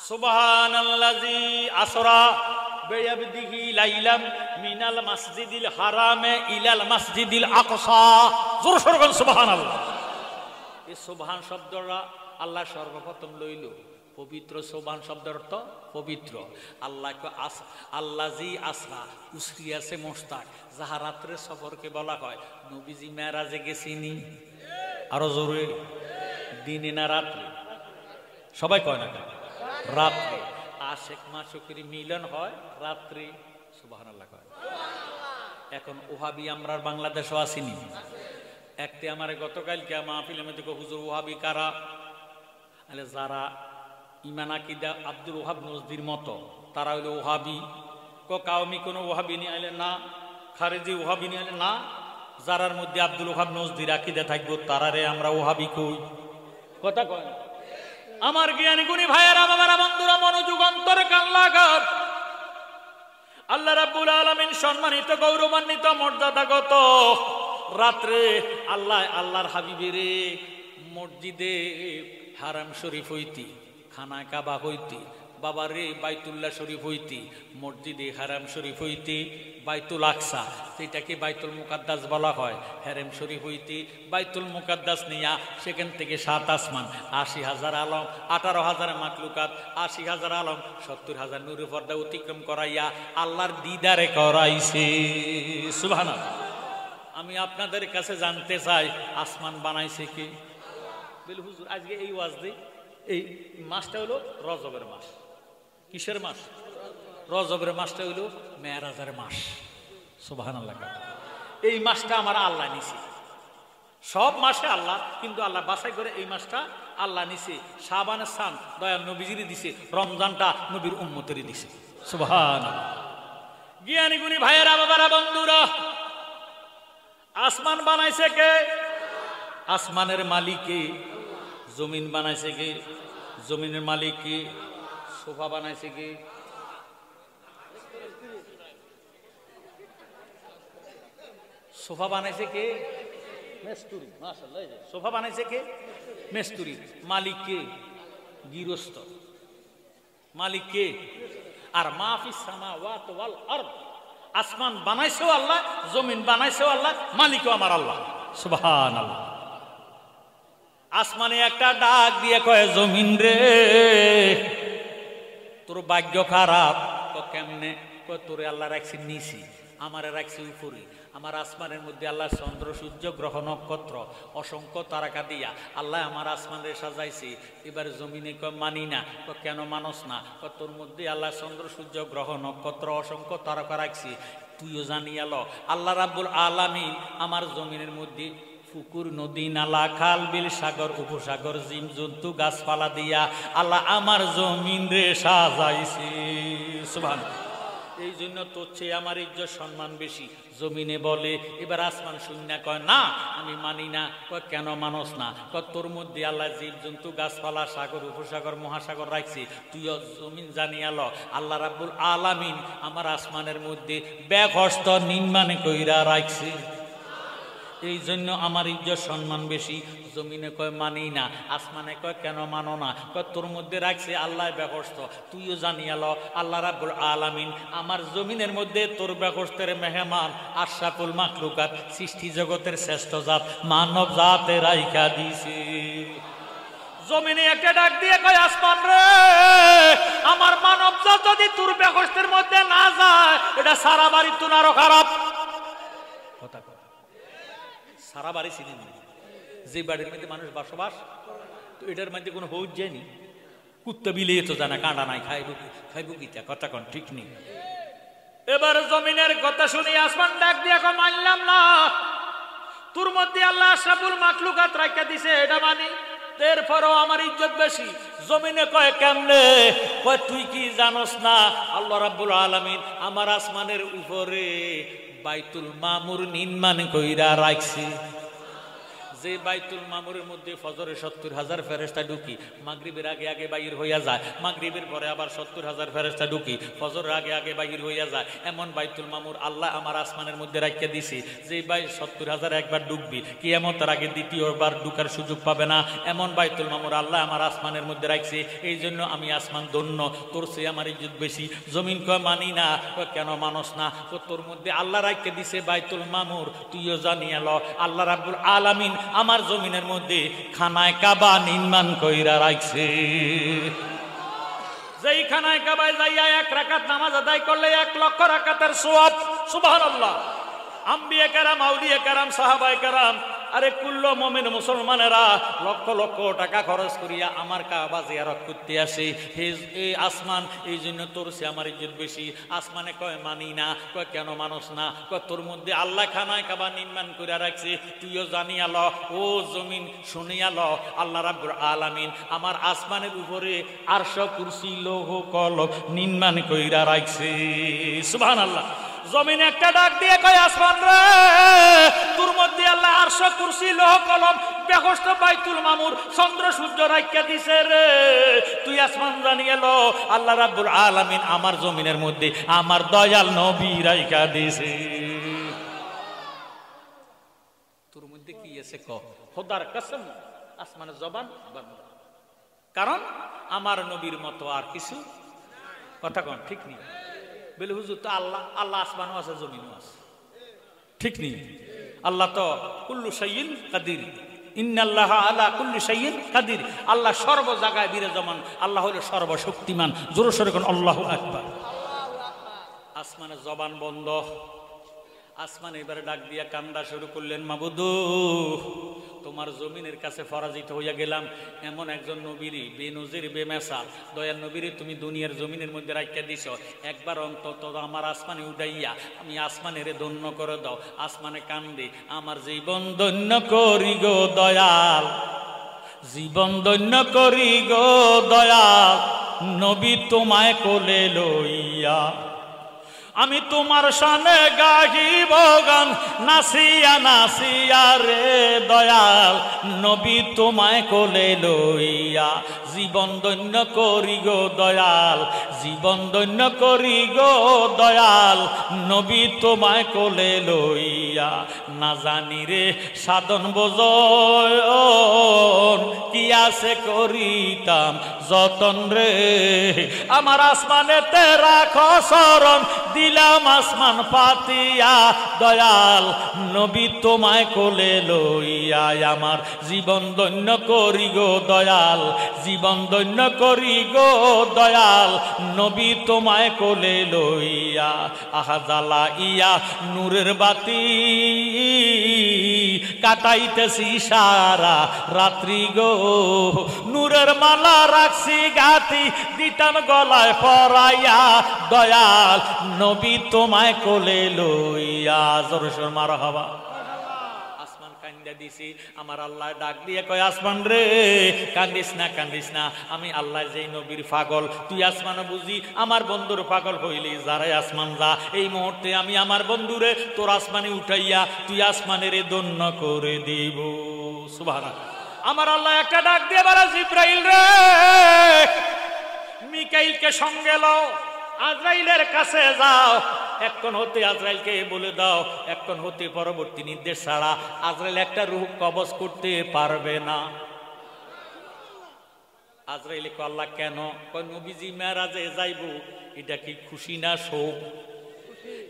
সুবহানাল্লাযী আসরা বিআবদিহি লাইলাম মিনাল মাসজিদিল হারামে ইলাল মাসজিদিল আকসা। জোরে সোরে বলেন সুবহানাল্লাহ। এই সুবহান শব্দটা আল্লাহ সর্বপ্রথম লইল। পবিত্র সুবহান শব্দের অর্থ পবিত্র। আল্লাহকে আল্লাযী আসরা উসরিয়াছে মুশতাক, যাহা রাত্রে সফরকে বলা হয়। নবীজি মেরাজে গেছিনি, আরো জোরে, দিনে না রাত্রে? সবাই কয় না রাত্রে। আশেক মাশুকের মিলন হয় রাত্রে, সুবহানাল্লাহ কয়। এখন ওহাবি আমরা বাংলাদেশও আসিনি। একটি আমার গতকালকে মাহফিলের মধ্যে হুজুর ওহাবি কারা? আলে যারা ইমান আকিদা আব্দুল ওহাব নজদির মতো তারা হইল ওহাবি। কাউমি কোনো ওহাবি নিয়ে আইলে না, খারেজি ওহাবি নিয়ে আইলে না। যারার মধ্যে আব্দুল ওহাব নজদির আকিদা থাকবো তারারে আমরা ওহাবি কই। কথা কয় না? আমার জ্ঞানী গুণী ভাইয়েরা, বাবারা, বন্ধুরা, মনোযোগ অন্তরে কান লাগান। আল্লাহ রাব্বুল আলামিন সম্মানিত, গৌরবান্বিত, মর্যাদাগত রাত্রে আল্লাহর হাবিবেরে মসজিদে হারাম শরীফ হইতি, খানা কাবা হইতি, বাবারে বাইতুল্লাহ শরীফ হইতি, মসজিদে হারাম শরীফ হইতি, বাইতুল আকসা সেটাকে বাইতুল মুকাদ্দাস বলা হয়, হারাম শরীফ হইতি বাইতুল মুকাদ্দাস নিয়া সেখান থেকে 7 আসমান, 80,000 আলম, 18,000 মাকলুকাত, 80,000 আলম, 70,000 নূরে পর্দা অতিক্রম করাইয়া আল্লাহর দিদারে করাইছে। সুবহানাল্লাহ। আমি আপনাদের কাছে জানতে চাই, আসমান বানাইছে কে? বলে হুজুর আজকে এই ওয়াজ দিই, এই মাসটা হলো রজবের মাস। কিসের মাস? রজবের মাসটা হইল মেরাজের মাস। সুবহানাল্লাহ। এই মাসটা আমার আল্লাহ নিছে। সব মাসে আল্লাহ, কিন্তু আল্লাহ বাছাই করে এই মাসটা আল্লাহ নিছে। শাবানের সান দয়াল নবীজিরই দিছে, রমজানটা নবীর উম্মতেরই দিছে। সুবহানাল্লাহ। জ্ঞানী গুণী ভাইয়েরা, বাবারা, বন্ধুরা, আসমান বানাইছে কে? আসমানের মালিক কে? জমিন বানাইছে কে? জমিনের মালিক কে? সোফা বানাইছে কে? সোফা বানাইছে কে? মেস্তুরি। মাশাআল্লাহ। সোফা বানাইছে কে? মেস্তুরি। মালিক কে? গৃহস্থ। মালিক কে? আর মাফিস সামাওয়াত ওয়াল আরদ, আসমান বানাইছেও আল্লাহ, জমিন বানাইছেও আল্লাহ, মালিকও আমার আল্লাহ। সুবহানাল্লাহ। আসমানে একটা ডাক দিয়ে কয়, জমিন রে তোর ভাগ্য খারাপ। কেমনে? তোরে আল্লাহ রাখছি নিচে, আমারে রাখছি উপরে। আমার আসমানের মধ্যে আল্লাহ চন্দ্র সূর্য গ্রহ নক্ষত্র অসংখ্য তারকা দিয়া আল্লাহ আমার আসমানে সাজাইছে। এবার জমিনে কয় মানি না। কেন মানস না? তোর মধ্যে আল্লাহ চন্দ্র সূর্য গ্রহ নক্ষত্র অসংখ্য তারকা রাখছি, তুইও জানিয়া ল। আল্লাহ রাব্বুল আলামিন আমার জমিনের মধ্যে পুকুর, নদী, নালা, খাল, বিল, সাগর, উপসাগর, জিম জন্তু, গাছপালা দিয়া আল্লাহ আমার জমিন রে সাজাইছে। সুবহানাল্লাহ। এই জন্য তোর চেয়ে আমার ইজ্জত সম্মান বেশি। জমিনে বলে। এবার আসমান শূন্য কয় না, আমি মানি না। কয় কেন মানস না? কয় তোর মধ্যে আল্লাহ জীব জন্তু, গাছপালা, সাগর, উপসাগর, মহাসাগর রাখছি, তুইও জমিন জানিয়া ল। আল্লাহ রাব্বুল আলামিন আমার আসমানের মধ্যে ব্যাঘস্ত নির্মাণ কইরা রাখছে। এই জন্য আমার ইজ্জত সম্মান বেশি। জমিনে কয় মানি না। আসমানে কয় কেন মানো না? কয় তোর মধ্যে রাখছে আল্লাহ ব্যবস্থ, তুইও জানিয়া ল। আল্লাহ রাব্বুল আলামিন আমার জমিনের মধ্যে তোর ব্যবস্থার মেহমান, আশরাফুল মাখলুকাত, সৃষ্টি জগতের শ্রেষ্ঠ জাত, মানব জাতে রাইখা দিছে। জমিনে একটা ডাক দিয়ে কয়, আসমান রে আমার মানব জাত যদি তোর ব্যবস্থার মধ্যে না যায়, এটা সারা বাড়ি তুন আরো খারাপ। কথা কয় সারা বাড়ি চিনি না। যে বাড়ির মধ্যে মানুষ বসবাস, তো এটার মধ্যে কোনো হৌজ যায়নি। কুত্তা বিলিয়ে তো জানা কাঁটা নাই, খাইব কিতা? কথা কন ঠিক নেই। এবার জমিনের কথা শুনি আসমান ডাক দিয়ে কয় মানলাম না। তোর মধ্যে আল্লাহ আশরাফুল মাখলুকাত রাখা দিছে, এটা মানি। এরপরও আমার ইজ্জত বেশি। জমিনে কয় কেমনে? কয় তুই কি জানোস না আল্লাহ রাব্বুল আলামিন আমার আসমানের উপরে বাইতুল মামুর নির্মাণ কইরা রাখছে। যে বাইতুল মামুরের মধ্যে ফজরে 70,000 ফেরেশতা ঢুকি, মাগরিবের আগে আগে বাইর হইয়া যায়, মাগরিবের পরে আবার 70,000 ফেরেশতা ঢুকি, ফজরের আগে আগে বাইর হইয়া যায়, এমন বাইতুল মামুর আল্লাহ আমার আসমানের মধ্যে রাখিয়া দিছি যে 70,000 একবার ঢুকবি, কিয়ামতের আগে দ্বিতীয়বার ঢুকার সুযোগ পাবে না, এমন বাইতুল মামুর আল্লাহ আমার আসমানের মধ্যে রাখছে। এই জন্য আমি আসমান ধন্য, তোর চেয়ে আমার ইজ্জত বেশি। জমিন কয় মানি না, কেন মানুষ না, তোর মধ্যে আল্লাহ রাখিয়া দিছে বাইতুল মামুর, তুইও জানিয়ে ল আল্লাহ রাব্বুল আলামিন আমার জমিনের মধ্যে খানায় কাবা নির্মাণ কইরা রাখছে। যেই খানায় কাবায় যাইয়া 1 রাকাত নামাজ আদায় করলে 1 লক্ষ রাকাতের সওয়াব। সুবহানাল্লাহ। আম্বিয়া কেরাম, আউলিয়া কেরাম, সাহাবায়ে কেরাম, আরে কুল্ল মুমিন মুসলমানেরা লক্ষ লক্ষ টাকা খরচ করিয়া আমার কাবা জিয়ারত করতে আসে। হে আসমান, এই জন্য তোর সে আমার ইজ্জত বেশি। আসমানে কয় মানি না, কয় কেন মানুষ না, কয় তোর মধ্যে আল্লাহ খানায় কাবা নির্মাণ করে রাখছে, তুইও জানিয়া ল। ও জমিন শুনিয়া ল, আল্লাহ রাব্বুল আলামিন আমার আসমানের উপরে আরশ কুরসি লৌহ কলম নির্মাণ কইরা রাখছে। সুবহানাল্লাহ। জমিন একটা ডাক দিয়ে কয় আসমান রে, তোর মধ্যে আল্লাহ আরশ কুরসি লৌহ কলম বেহস্ত বাইতুল মামুর চন্দ্র সূর্য রাখিয়া দিছে রে, তুই আসমান জানিয়ে ল আল্লাহ রাব্বুল আলামিন আমার জমিনের মধ্যে আমার দয়াল নবী রাখিয়া দিছে। তোর মধ্যে কি আছে ক, খোদার কসম আসমানের জবান বন্ধ, কারণ আমার নবীর মতো আর কিছু কথা কোন ঠিক নেই। বলে হুজুর তো আল্লাহ, আল্লাহ আসমানও আছে জমিনও আছে, ঠিক নেই? আল্লাহ তো কুল্লু শাইইন কাদির, ইন্নাল্লাহা আলা কুল্লি শাইইন কাদির। আল্লাহ সর্ব জায়গায় বিরাজমান, আল্লাহ হলো সর্বশক্তিমান। জোরে সোরে কোন আল্লাহু আকবার। আসমানের জবান বন্ধ। আসমান এবারে ডাক দিয়া কান্দা শুরু করলেন, মাবুদু তোমার জমিনের কাছে পরাজিত হইয়া গেলাম। এমন একজন নবীরই বেনজির বেমেসাল দয়াল নবীরে তুমি দুনিয়ার জমিনের মধ্যে রাখিয়া দিছ, একবার অন্তত আমার আসমানে উঠাইয়া আমি আসমানের ধন্য করে দাও। আসমানে কান্দে, আমার জীবন ধন্য করি গো দয়াল, জীবন ধন্য করি গো দয়াল, নবী তোমায় কোলে লইয়া আমি তোমার শানে গাহিব গান, নাসিয়া নাসিয়া রে দয়াল, নবী তোমায় কোলে লইয়া জীবন ধন্য করি গো দয়াল, জীবন ধন্য করি গো দয়াল, নবী তোমায় কোলে লইয়া। না জানি রে সাধন বোজন কি আছে করিতাম যতন রে, আমার আসমানেতে রাখো শরণ, দিলাম আসমান পাতিয়া দয়াল, নবী তোমায় কোলে লইয়া আমার জীবন ধন্য করি গো দয়াল, জীবন ধন্য করি গো দয়াল, নবী তোমায় কোলে লইয়া। আহা জ্বালা ইয়া নূরের বাতি কাটাইতেছি সারা রাত্রি গো, নূরের মালা রাখছি গাতি, দিতাম গলায় পরাইয়া দয়াল, নবী তোমায় কোলে লইয়া। জোরে সোরে মারহাবা। আসমান কান্দা দিছি, আমার আল্লাহ ডাক দিয়ে কয় আসমান রে কান্দিস না, কান্দিস না, আমি আল্লাহ যেই নবীর পাগল, তুই আসমান বুঝি আমার বন্ধুর পাগল হইলি যারাই আসমান যা, এই মুহূর্তে আমি আমার বন্ধুরে তোর আসমানে উঠাইয়া তুই আসমানের ধন্য করে দিব। সুবহানাল্লাহ। আমার আল্লাহ একটা ডাক দিয়ে বলে, জিব্রাইল রে মিকাইলকে সঙ্গে লও, আজরাইলের কাছে যাও, এখন হতে আজরাইলকে বলে দাও এখন হতে পরবর্তী নির্দেশ ছাড়া আজরাইল একটা রূহ কবজ করতে পারবে না। আজরাইল কয় আল্লাহ কেন? কয় নবীজি মেরাজে যাইব, এটা কি খুশি না শোক?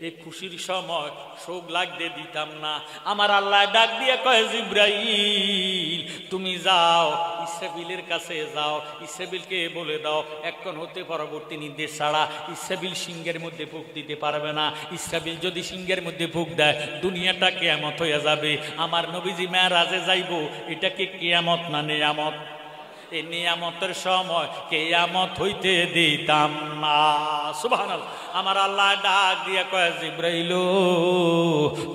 এই খুশির সময় শোক লাগতে দিতাম না। আমার আল্লাহ ডাক দিয়ে কয় জিব্রাইল তুমি যাও ইসরাফিলের কাছে যাও, ইসরাফিলকে বলে দাও এখন হতে পরবর্তী নির্দেশ ছাড়া ইসরাফিল সিংহের মধ্যে ফুঁক দিতে পারবে না। ইসরাফিল যদি সিংহের মধ্যে ফুঁক দেয় দুনিয়াটা কিয়ামত হয়ে যাবে। আমার নবীজি মেরাজে যাইব, এটা কি কিয়ামত না নিয়ামত? এই নিয়ামতের সময় কিয়ামত হইতে দিতাম না। সুবহানাল্লাহ। আমার আল্লাহ ডাক দিয়ে কয় জিব্রাইল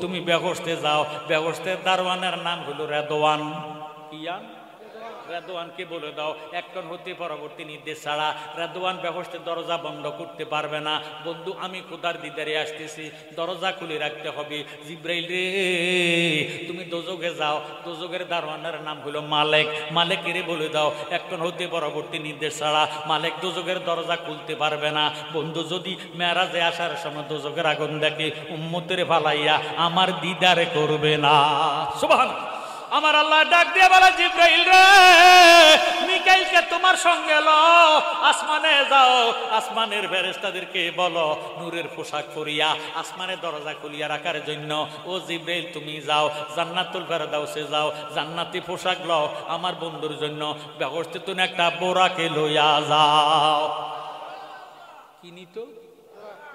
তুমি বেহেশতে যাও, বেহেশতের দারওয়ানের নাম হলো রেদওয়ান। কিয়ান রেদওয়ানকে বলে দাও এখন হতে পরবর্তী নির্দেশ ছাড়া রেদওয়ান বেহেশতের দরজা বন্ধ করতে পারবে না। বন্ধু আমি খোদার দিদারে আসতেছি, দরজা খুলে রাখতে হবে। জিব্রাইল রে তুমি দোজখে যাও, দোজখের দারোয়ানের নাম হলো মালেক, মালেকের বলে দাও এখন হতে পরবর্তী নির্দেশ ছাড়া মালেক দোজখের দরজা খুলতে পারবে না। বন্ধু যদি মেরাজে আসার সময় দোজখের আগুন দেখে উম্মতের ফালাইয়া আমার দিদারে করবে না। সুবহানাল্লাহ। আমার আল্লাহ ডাক দিয়ে বলে জিব্রাইল রে মিকাইলকে তোমার সঙ্গে লও, আসমানে যাও, আসমানের ফেরেশতাদেরকে বলো নূরের পোশাক পরিয়া আসমানের দরজা খুলিয়া রাখার জন্য। ও জিব্রাইল তুমি যাও জান্নাতুল ফেরদাউসে যাও, জান্নাতি পোশাক লও, আমার বন্ধুর জন্য ব্যবস্থিত একটা বোরাকে লইয়া যাও। কিনি তো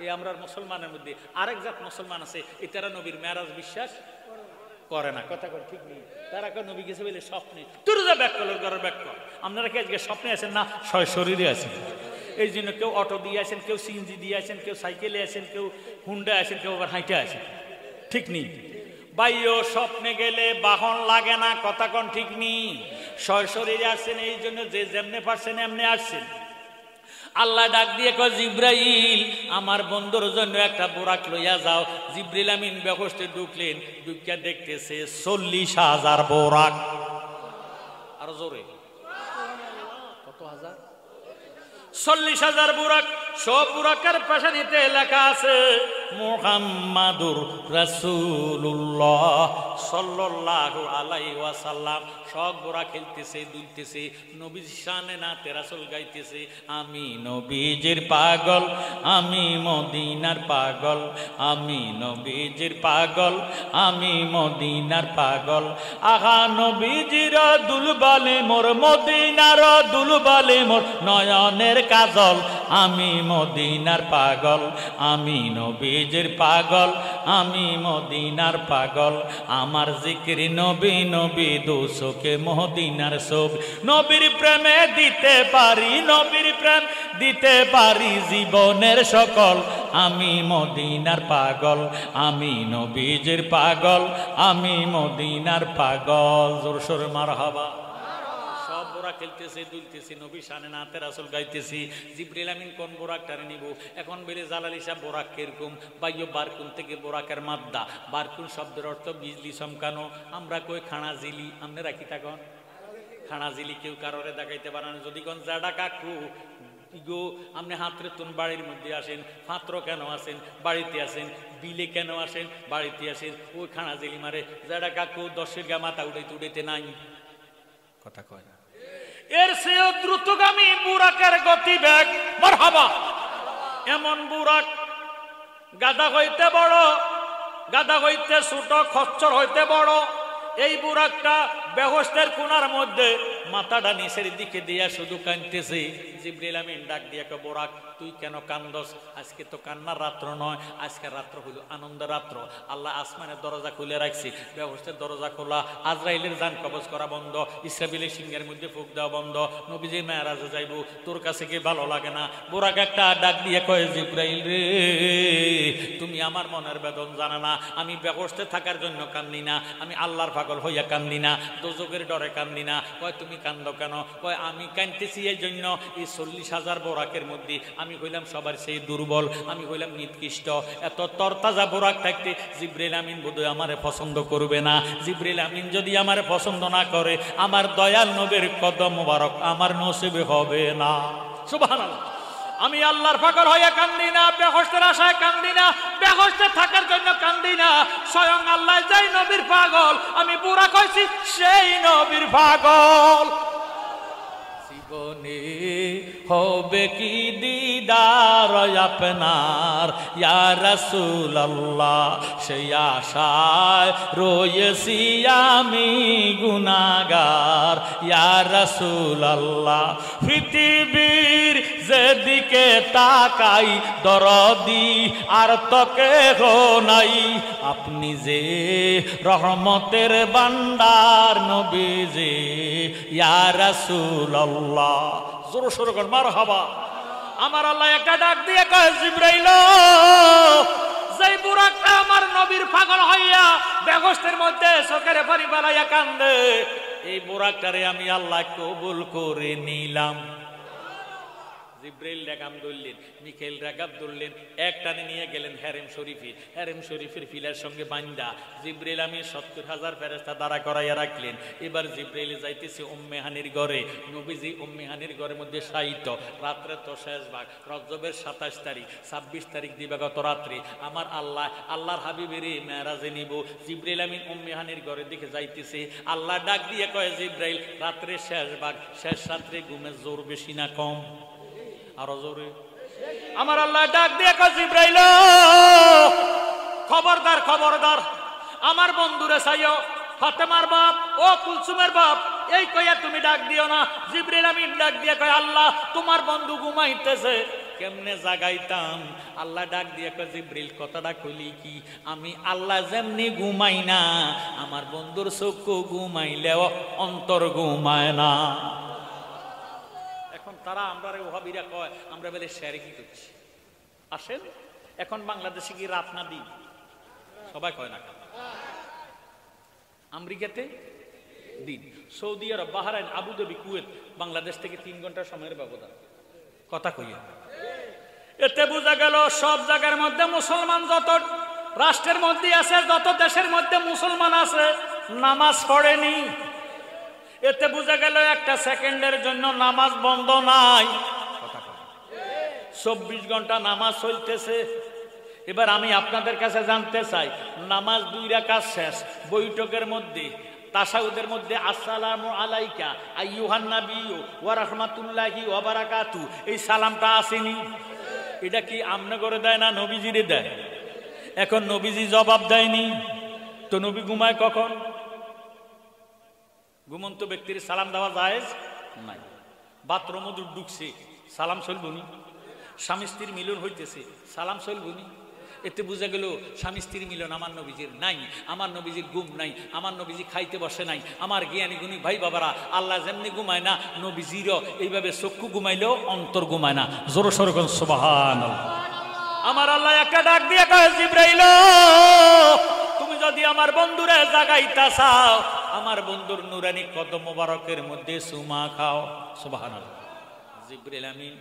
এই আমরা মুসলমানের মধ্যে আরেক জাত মুসলমান আছে, এটারা নবীর মেরাজ বিশ্বাস করে না। কথা কর ঠিক নেই, তারা কেউ নবী গেছে বলে স্বপ্নে তোর যা ব্যাক করার ঘরের ব্যাক কর। আপনারা কি আজকে স্বপ্নে আছেন না শরীরে আছেন? এই জন্য কেউ অটো দিয়ে আসেন, কেউ সিএনজি দিয়ে আসেন, কেউ সাইকেলে আসেন, কেউ হুন্ডা আসেন, কেউ আবার হাইটে আসেন। ঠিক নেই বাইও, স্বপ্নে গেলে বাহন লাগে না। কথা কন ঠিক নেই, শরীরে আসছেন, এই জন্য যে যেমনে পারছেন এমনি আসছেন। আল্লাহ ডাক দিয়ে কয় জিব্রাইল আমার বন্ধুর জন্য একটা বোরাক লইয়া যাও। জিব্রাইল আমিন বেহেশতে ঢুকলেন, ঢুকিয়া দেখতেছে 40,000 বোরাক। আর জোরে কত হাজার? 40,000 বুরাক। সব বুরাকের পেছানিতে লেখা আছে মুহাম্মাদুর রাসূলুল্লাহ সাল্লাল্লাহু আলাইহি ওয়াসাল্লাম। সব বুরাক খেলতেছে, দুলতেছে, নবীর শানে নাতে রাসূল গাইতেছে আমি নবীজির পাগল, আমি মদিনার পাগল, আমি নবীজির পাগল, আমি মদিনার পাগল। আহা নবীজির দুলবালে মোর, মদিনার দুলবালে মোর, নয়নের কাজল, আমি মদিনার পাগল, আমি নবীজির পাগল, আমি মদিনার পাগল। আমার জিকির নবী নবী, দুসকে মদিনার সব। নবীর প্রেমে দিতে পারি, নবীর প্রেম দিতে পারি জীবনের সকল। আমি মদিনার পাগল, আমি নবীজির পাগল, আমি মদিনার পাগল। জোর সোর মারহাবা। সব বোরাক খেলতেছে, দুলতেছি, নবী শানে নাতে রাসূল গাইতেছি। জিবরিল আমিন কোন বোরাকটারে নিব? এখন বলে জালালি সাহেব বোরাক কিরকম? বাইও বারকুন থেকে বোরাকের মাদ্দা। বারকুন শব্দের অর্থ বিজলি চমকানো। আমরা কই খানা জিলি, আমনে রাখি থাকুন খানা জিলি। কেউ কারোরে দেখাইতে পারেন যদি কোন জাডা কাকু গো আপনি হাতরে তুন বাড়ির মধ্যে আসেন, পাত্র কেন আসেন? বাড়িতে আসেন। বিলে কেন আসেন? বাড়িতে আসেন। ওই খানা জিলি মারে জাডা কাকু 10-এর গা মাথা উঠাইতে উঠাইতে নাই। কথা কয় না। এর চেয়েও দ্রুতগামী বুরাকের গতি বেগ। মারহাবা। এমন বুরাক গাদা হইতে বড়, গাদা হইতে ছোট, খচ্চর হইতে বড়। এই বুরাকটা বেহেশতের কোণার মধ্যে মাথাটা নিচের দিকে দিয়া শুধু কাঁদতেছে। জিবরিল আমিন ডাক দিয়া কয় বোরাক তুই কেন কান্দস? আজকে তো কান্নার রাত্র নয়, আজকের রাত্র হইল আনন্দের রাত্র। আল্লাহ আসমানের দরজা খুলে রাখছি, বেহেশতের দরজা খোলা, আজরাইলের জান কবজ করা বন্ধ, ইসরাফিলের সিংহের মধ্যে ফুঁক দেওয়া বন্ধ। নবীজি মেরাজে যাইব, তোর কাছে কি ভালো লাগে না? বোরাক একটা ডাক দিয়ে কয় জিবরাইল রে তুমি আমার মনের বেদন জানা না। আমি বেহেশতে থাকার জন্য কান্দি না, আমি আল্লাহর পাগল হইয়া কান্দি না, দোজখের ডরে কান্দি না। কয় তুমি কান্দো কেন? কয় আমি কাঁদতেছি এই জন্য এই 40,000 বোরাকের মধ্যে আমি হইলাম সবার সেই দুর্বল, আমি হইলাম নিকৃষ্ট। এত তরতাজা বোরাক থাকতে জিবরিল আমিন বোধহয় আমারে পছন্দ করবে না। জিবরিল আমিন যদি আমারে পছন্দ না করে, আমার দয়াল নবীর কদম মোবারক আমার নসিবে হবে না। সুবহানাল্লাহ। আমি আল্লাহর পাগল হইয়া কান্দি না, বেহেশতের আশায় কান্দি না, বেহেশতে থাকার জন্য কান্দি না। স্বয়ং আল্লাহ যাই নবীর পাগল, আমি বুরাক হইছি সেই নবীর পাগল। জীবনে হবে কি দিদার আপনার ইয়া রাসূলুল্লাহ, সেই আশায় রয়েছি আমি গুনাহগার ইয়া রাসূলুল্লাহ। পৃথিবীর যেদিকে তাকাই দরদি আর তো কেহ নাই, আপনি যে রহমতের ভান্ডার নবীজি ইয়া রাসূলুল্লাহ। জোর সোর করে মারহাবা। আমার আল্লাহ একটা ডাক দিয়ে কয় জিবরাইল যেই বুরাকটা আমার নবীর পাগল হইয়া বেহেশতের মধ্যে চোখের পানি বালাইয়া কান্দে, এই বোরাকটারে আমি আল্লাহ কবুল করে নিলাম। জিব্রাইল রাকাম ধরলেন, মিকাইল রাকাব ধরলেন, এক টানে নিয়ে গেলেন হেরেম শরীফে। হেরেম শরীফের ফিলার সঙ্গে বান্দা জিব্রাইল আমি 70,000 ফেরেশতা দাঁড়া করাইয়া রাখলেন। এবার জিব্রাইল যাইতেছে উম্মে হানির ঘরে। নবীজি উম্মে হানির ঘরের মধ্যে শায়িত। রাত্রে তো শেষ ভাগ, রজবের 27 তারিখ, 26 তারিখ দিবাগত রাত্রে আমার আল্লাহর হাবিবের মেরাজে নিব। জিব্রাইল আমিন উম্মে হানির ঘরের দিকে যাইতেছে। আল্লাহ ডাক দিয়ে কয়, জিব্রাইল রাত্রে শেষ ভাগ, শেষ রাত্রে ঘুমের জোর বেশি না কম? আরো জোরে। আমার আল্লাহ ডাক দিয়ে কয়, জিব্রাইল খবরদার খবরদার, আমার বন্ধুরে চাইও, ফাতেমার বাপ ও কুলসুমের বাপ, এই কইয়া তুমি ডাক দিও না। জিব্রাইল আমিন ডাক দিয়ে কয়, আল্লাহ তোমার বন্ধু ঘুমাইতেছে, কেমনে জাগাইতাম? আল্লাহ ডাক দিয়ে কয়, জিব্রাইল কথাটা কইলি কি? আমি আল্লাহ যেমনি ঘুমাই না, আমার বন্ধুর চক্ষু ঘুমাইলেও অন্তর ঘুমায় না। এখন তারা আমরা ওহাবিরা কয় আমরা বলে শিরকি করছি। আসেন, এখন বাংলাদেশে কি রাত না দিন? সবাই কয় না। আমেরিকাতে দিন, সৌদি আরব, বাহরাইন, আবুধাবি, কুয়েত, বাংলাদেশ থেকে 3 ঘন্টা সময়ের ব্যবধান। কথা কইয়া এতে বোঝা গেল সব জায়গার মধ্যে মুসলমান যত রাষ্ট্রের মধ্যে আছে, যত দেশের মধ্যে মুসলমান আছে, নামাজ পড়েনি। এতে বোঝা গেল একটা সেকেন্ডের জন্য নামাজ বন্ধ নাই। 24 ঘন্টা নামাজ চলতেছে। এবার আমি আপনাদের কাছে জানতে চাই, নামাজ 2 রাকাত শেষ, বৈঠকের মধ্যে তাশাহুদের মধ্যে আসসালামু আলাইকা আইয়ুহান নাবিয়্যু ওয়া রাহমাতুল্লাহি ওয়া বারাকাতু, এই সালামটা আসেনি? এটা কি আমনে করে দেয় না নবীজিরে দেয়? এখন নবীজি জবাব দেয়নি তো নবী ঘুমায় কখন? ঘুমন্ত ব্যক্তির সালাম দেওয়া জায়েজ নাই। বাথরুমে ঢুকছে, সালাম চলবনি? স্বামী স্ত্রীর মিলন হইতেছে, সালাম চলবনি? এতে বোঝা গেল স্বামী স্ত্রীর মিলন আমার নবীজির নাই, আমার নবীজির ঘুম নাই, আমার নবীজি খাইতে বসে নাই। আমার জ্ঞানী গুণী ভাই বাবারা, আল্লাহ যেমনি ঘুমায় না, নবীজিরও এইভাবে চক্ষু ঘুমাইলেও অন্তর ঘুমায় না। জোর সোরে কোন সুবহানাল্লাহ। আমার আল্লাহ একটা ডাক দিয়ে কয়, জিব্রাইল তুমি যদি আমার বন্ধুরে জাগাইতা চাও, আমার বন্ধুর নুরানি কদম মোবারকের মধ্যে চুমা খাও। সুবহানাল্লাহ। জিব্রাইল আমিন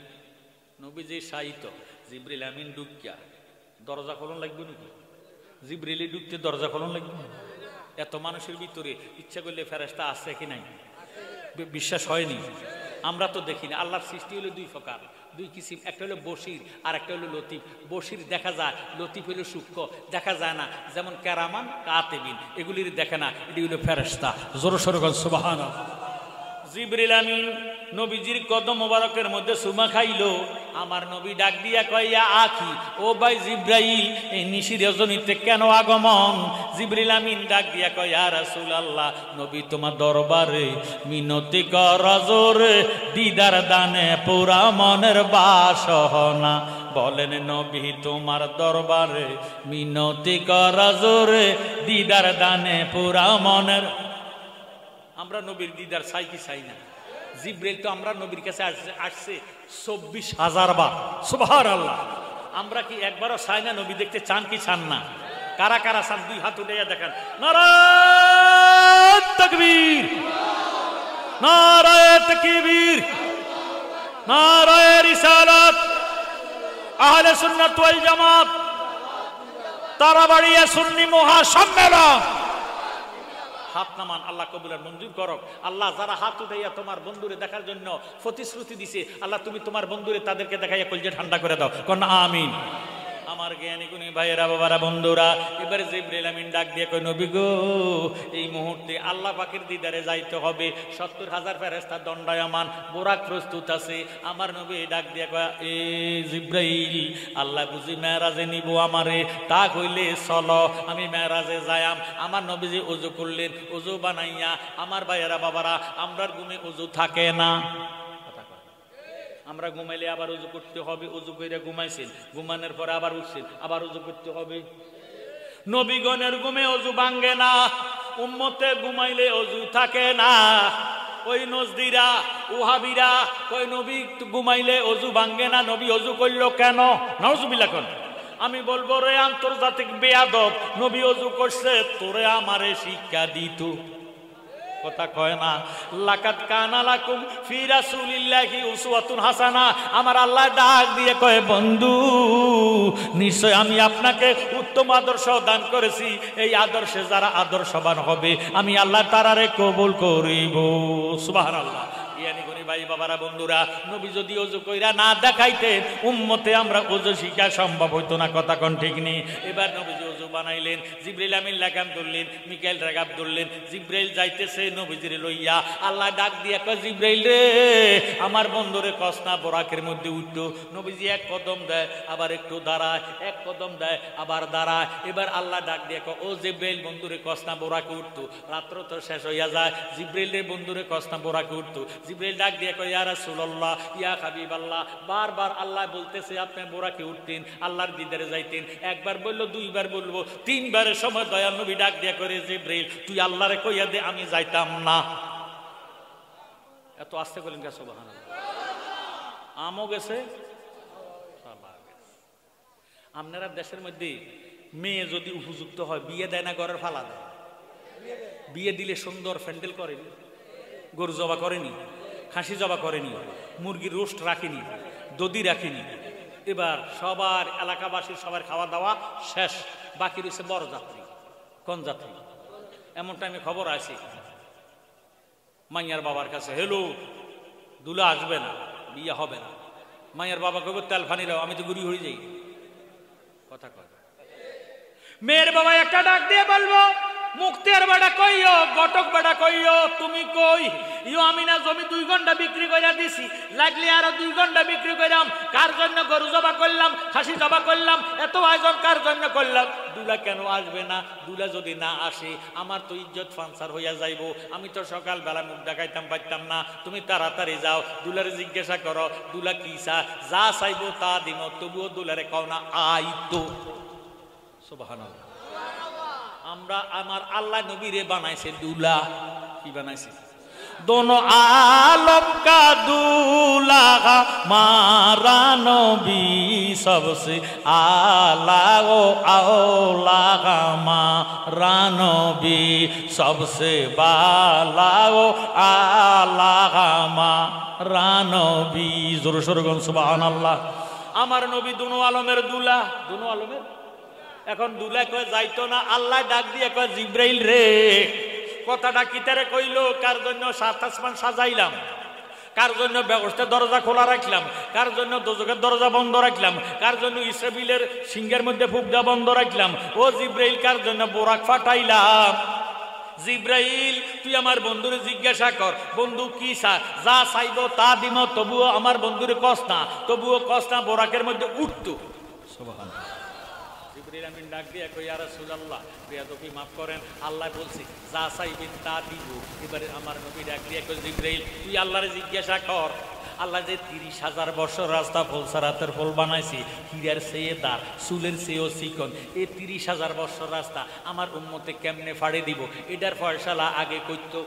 নবীজি শায়িত, জিব্রাইল আমিন ঢুকিয়া দরজা খোলন লাগবে নাকি? জিব্রাইলে ঢুকতে দরজা খোলন লাগবে? এত মানুষের ভিতরে ইচ্ছা করলে ফেরেশতা আছে কি নাই? বিশ্বাস হয়নি? আমরা তো দেখি না। আল্লাহর সৃষ্টি হলো 2 প্রকার, 2 কিসিম। একটা হলো বশির আর একটা হলো লতিফ। বশির দেখা যায়, লতিফ হলো সূক্ষ্ম, দেখা যায় না। যেমন কেরামান কাতেবিন, এগুলির দেখে না, এটি হলো ফেরেশতা। জোর সোরে বলেন সুবহানাল্লাহ। জিবরিল আমিন নবীজির কদম মোবারকের মধ্যে সুমা খাইলো। আমার নবী ডাক দিয়া কইয়া, আখি ও ভাই জিব্রাইল, এই নিশি রজনীতে কেন আগমন? জিবরিল আমিন ডাক দিয়া কয়, ইয়া রাসূলুল্লাহ, নবী তোমার দরবারে মিনতি কর জোরে, দিদার দানে পুরা মনের বাসনা। বলেন নবী তোমার দরবারে মিনতি কর জোরে, দিদার দানে পুরা মনের। আমরা নবীর দিদার চাই কি চাই না? জিব্রাইল তো আমরা নবীর কাছে আসছে 24,000 বার। সুবহানাল্লাহ। আমরা কি একবারও চাই না নবী দেখতে? চান কি চান না? কারা কারা চান? 2 হাত উঠাইয়া দেখান। নারায়ে তাকবীর, নারায়ে তাকবীর, নারায়ে রিসালাত, আহলে সুন্নাত ওয়াল জামাত, তারাবাড়িয়া সুন্নি মহাসম্মেলন। হাত নামান, আল্লাহ কবুল মঞ্জুর করো। আল্লাহ যারা হাত উঠাইয়া তোমার বন্ধুরে দেখার জন্য প্রতিশ্রুতি দিছে, আল্লাহ তুমি তোমার বন্ধুরে তাদেরকে দেখাইয়া কলজে ঠান্ডা করে দাও। কোন আমিন। আমার জ্ঞানী গুণী ভাইয়েরা, বাবারা, বন্ধুরা, এবারে জিবরাইল আমিন ডাক দিয়ে কয়, নবী গো, এই মুহূর্তে আল্লাহ পাকের দিদারে যাইতে হবে। 70,000 ফেরেশতা দণ্ডায়মান, বোরাক প্রস্তুত আছে। আমার নবী ডাক দিয়ে কয়, এ জিবরাইল, আল্লাহ বুঝি মেরাজে নিব আমারে, তা কইলে চলো আমি মেরাজে যাইয়াম। আমার নবীজি ওযু করলেন, ওযু বানাইয়া, আমার ভাইয়েরা বাবারা, আমরার ঘুমে ওযু থাকে না। আমরা ঘুমাইলে আবার ওযু করতে হবে। ওযু কইরা ঘুমাইছেন, ঘুমানোর পরে আবার উঠছেন, আবার ওযু করতে হবে। নবীগণের ঘুমে ওযু ভাঙ্গে না, উম্মতে ঘুমাইলে ওযু থাকে না। ওই নজদিরা ওহাবিরা কই নবী ঘুমাইলে ওযু ভাঙ্গে না, নবী ওযু করলো কেন? নাউজুবিল্লাহ। কোন আমি বলবো, রে আন্তর্জাতিক বেয়াদব, নবী ওযু করছে তোরে আমারে শিক্ষা দিত। কথা কয় না। লাকাদ কানা লাকুম ফি রাসূলিল্লাহি উসওয়াতুন হাসানা, আমার আল্লাহ ডাক দিয়ে কয় বন্ধু নিশ্চয় আমি আপনাকে উত্তম আদর্শ দান করেছি, এই আদর্শে যারা আদর্শবান হবে আমি আল্লাহ তারারে কবুল করিব। সুবহানাল্লাহ। ভাই বাবারা বন্ধুরা, নবী যদি ওযু কইরা না দেখাইতেন উম্মতে আমরা ওযু শিখা সম্ভব হইতো না। কথা কোন ঠিক নেই? এবার নবীজি ওযু বানাইলেন, জিবরাইল আমিন লাগাম ধরলেন, মিকাইল রাগাব ধরলেন, জিবরাইল যাইতেছে নবীজিরে লইয়া। আল্লাহ ডাক দিয়া কয় জিবরাইল রে আমার বন্ধুরে কসনা বোরাকের মধ্যে উঠতো। নবীজি এক কদম দেয় আবার একটু দাঁড়ায়, এক কদম দেয় আবার দাঁড়ায়। এবার আল্লাহ ডাক দিয়া কয় ও জিবরাইল বন্ধুরে কসনা বোরাকে উঠতো। রাত্র তো শেষ হইয়া যায়, জিবরাইল রে বন্ধুরে কসনা বোরাকে উঠতো। জিবরাইল ডাক দিয়ে কয় ইয়া রাসূলুল্লাহ ইয়া হাবিবাল্লাহ, বারবার আল্লাহ বলতেছে আপনি বোরাকে উঠতেন, আল্লাহর দিদারে যাইতেন। একবার বললো, দুইবার বলবো, তিনবারের সময় দয়াল নবী ডাক দিয়া করে জিবরাইল তুই আল্লাহরে কইয়া দে আমি যাইতাম না। এত আস্তে বলেন কে সুবহানাল্লাহ। আমও গেছে, আপনারা দেশের মধ্যে মেয়ে যদি উপযুক্ত হয় বিয়ে দেয় না, ঘরের ফালা দেয়? বিয়ে দিলে সুন্দর প্যান্ডেল করেনি, গরু জবা করেনি, খাসি জবা করেনি, মুরগির রোস্ট রাখেনি, দধি রাখেনি। এবার সবার এলাকাবাসীর সবার খাওয়া দাওয়া শেষ, বাকি রয়েছে বড় যাত্রী। কোন যাত্রী? এমন টাইমে খবর আসে মাইয়ার বাবার কাছে, হেলো দুলা আসবে না, বিয়ে হবে না। মাইয়ার বাবা কবে তেল ফানি রাও, আমি তো গুড়ি হয়ে যাই। কথা কয় মেয়ের বাবা একটা ডাক দিয়ে বলবো মুক্তের বেড়া কইও, গটক বেড়া কইও, তুমি কই ইও আমি না জমি 2 ঘন্টা বিক্রি করে দিছি, লাগলে আরো 2 ঘন্টা বিক্রি করাম। কার জন্য গরু জবা করলাম, খাসি জবা করলাম, এত আয়োজন কার জন্য করলাম? দুলা কেন আসবে না? দুলা যদি না আসে আমার তো ইজ্জত ফানসার হইয়া যাইব। আমি তো সকাল বেলা মুখ দেখাইতাম পারতাম না। তুমি তাড়াতাড়ি যাও, দুলারে জিজ্ঞাসা করো দুলা কি চা, যা চাইবো তা দিব, তবুও দুলারে কও না আইতো। সুবহানাল্লাহ। আমরা আমার আল্লাহ নবীরে বানাইছে দুলা। কি বানাইছে? दोनों आलम का दूल्हा हमारा नबी सबसे आला ओ औला हमारा नबी सबसे बाला ओ आला हमारा नबी। जोर शोर गन सुबहानाल्लाह। আমার নবী দুনো আলমের দুলা। দুনো আলমের এখন দুলা কয় যাইতো না। আল্লাহ ডাক দিয়ে কয় জিবরাইল রে কথাটা কিতারে কইলো, কার জন্য সাত আসমান সাজাইলাম, কার জন্য ব্যবস্থা দরজা খোলা রাখলাম, কার জন্য দোজখের দরজা বন্ধ রাখলাম, কার জন্য ইসরাফিলের সিংহের মধ্যে ফুক দেওয়া বন্ধ রাখলাম। ও জিবরাইল কার জন্য বোরাক ফাটাইলাম? জিবরাইল তুই আমার বন্ধুরে জিজ্ঞাসা কর বন্ধু কি চা, যা চাইব তা দিম, তবুও আমার বন্ধুরে কস না, তবুও কস না বোরাকের মধ্যে উঠতো। সুবহানাল্লাহ। জিবরাইল আমিন ডাক দিয়ে কই ইয়া রাসূলুল্লাহ বেয়াদবি মাফ করেন, আল্লাহ বলছি যা চাইবেন তা দিব। এবারে আমার নবী ডাক দিয়ে কই জিবরাইল তুই আল্লাহরে জিজ্ঞাসা কর, আল্লাহ যে 30,000 বছর রাস্তা ফুলসারাতের ফুল বানাইছি, হীরার চেয়ে দা, চুলের চেয়েও চিকন, এই 30,000 বছর রাস্তা আমার উম্মতে কেমনে ফাড়ে দিব, এটার ফয়সালা আগে কইতো।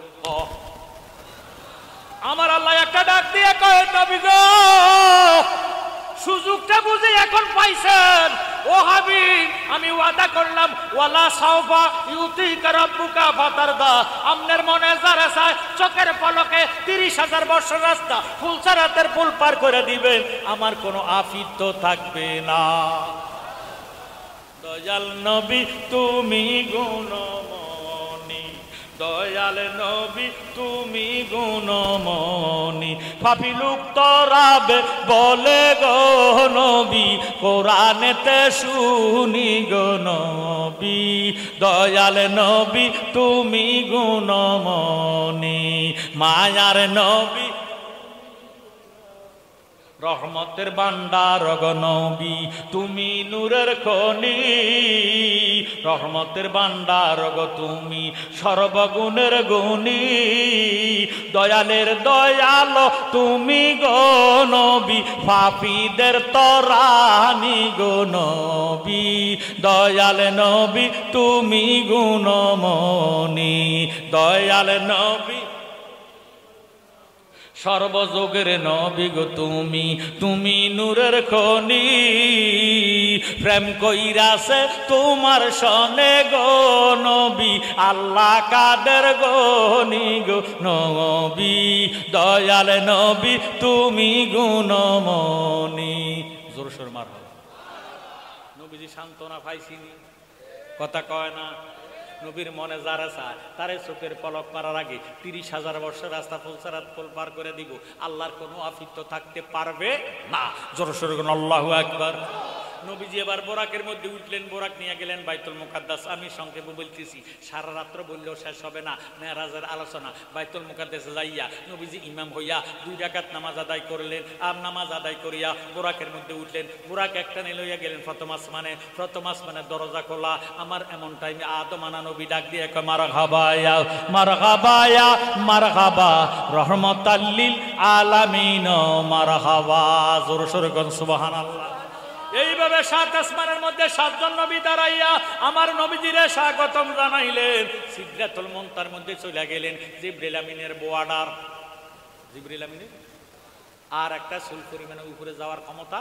আমার আল্লাহ একটা ডাক দিয়ে কয় নবী গো সুযোগটা বুঝে এখন পাইছেন। ও হাবিব আমি ওয়াদা করলাম ওয়ালা সাওফা ইউতিকা রাব্বুকা ফাতারদা, আমনের মনে যারা চায় চোখের পলকে 30,000 বছর রাস্তা ফুলসারাতের পুল পার করে দিবেন, আমার কোনো আফিত থাকবে না। দয়াল নবী তুমি গুণমণি, দয়াল নবী তুমি গুণমণি, পাপী লোক তরাবে বলে গো নবী, কোরআনেতে শুনি গো নবী, দয়াল নবী তুমি গুণমণি, মায়ার নবী রহমতের ভান্ডার গো নবী, তুমি নূরের খনি, রহমতের ভান্ডার গো তুমি সর্বগুণের গুণী, দয়ালের দয়াল তুমি গো নবী, পাপীদের তরানি গো নবী, দয়াল নবী তুমি গুণমণি, দয়াল নবী সর্বযোগের নবী গো তুমি, তুমি নূরের খনি, প্রেম কইরাছে তোমার সনে গো নবী, আল্লাহ কাদের গনি গো নবী, দয়াল নবী তুমি গুণমণি। জোর সোর মার নবীজি সান্ত্বনা পাইছিনি, কথা কয় না। নবীর মনে যারা চায় তারে চোখের পলক মারার আগে 30,000 বর্ষের রাস্তা ফুলসারাত ফুল পার করে দিব, আল্লাহর কোনো আফিত্ব থাকতে পারবে না। জোর সোর আল্লাহু আকবার। নবীজি এবার বোরাকের মধ্যে উঠলেন, বোরাক নিয়ে গেলেন বাইতুল মুকাদ্দাস। আমি সংক্ষেপে বলতেছি, সারা রাত্র বললেও শেষ হবে না মেরাজের আলোচনা। বাইতুল মুকাদ্দাসে যাইয়া নবীজি ইমাম হইয়া 2 রাকাত নামাজ আদায় করলেন। আর নামাজ আদায় করিয়া বোরাকের মধ্যে উঠলেন। বোরাক একটা লইয়া গেলেন প্রথম আসমানে। প্রথম আসমানের দরজা খোলা। আমার এমন টাইমে আদম আনা নবী ডাক দিয়ে কয় মারহাবা ইয়া মারহাবা ইয়া মারহাবা রহমাতাল লিল আলামিন মারহাবা। জোর সোরে কোন সুবহানাল্লাহ। এইভাবে 7 আসমানের মধ্যে 7 জন নবী দাঁড়াইয়া আমার নবীজিরে স্বাগতম জানাইলেন। সিদরাতুল মুনতাহার মধ্যে চলে গেলেন। জিবরিল আমিনের বোয়াডার, জিবরিল আমিনের আর একটা চুল পরিমাণে উপরে যাওয়ার ক্ষমতা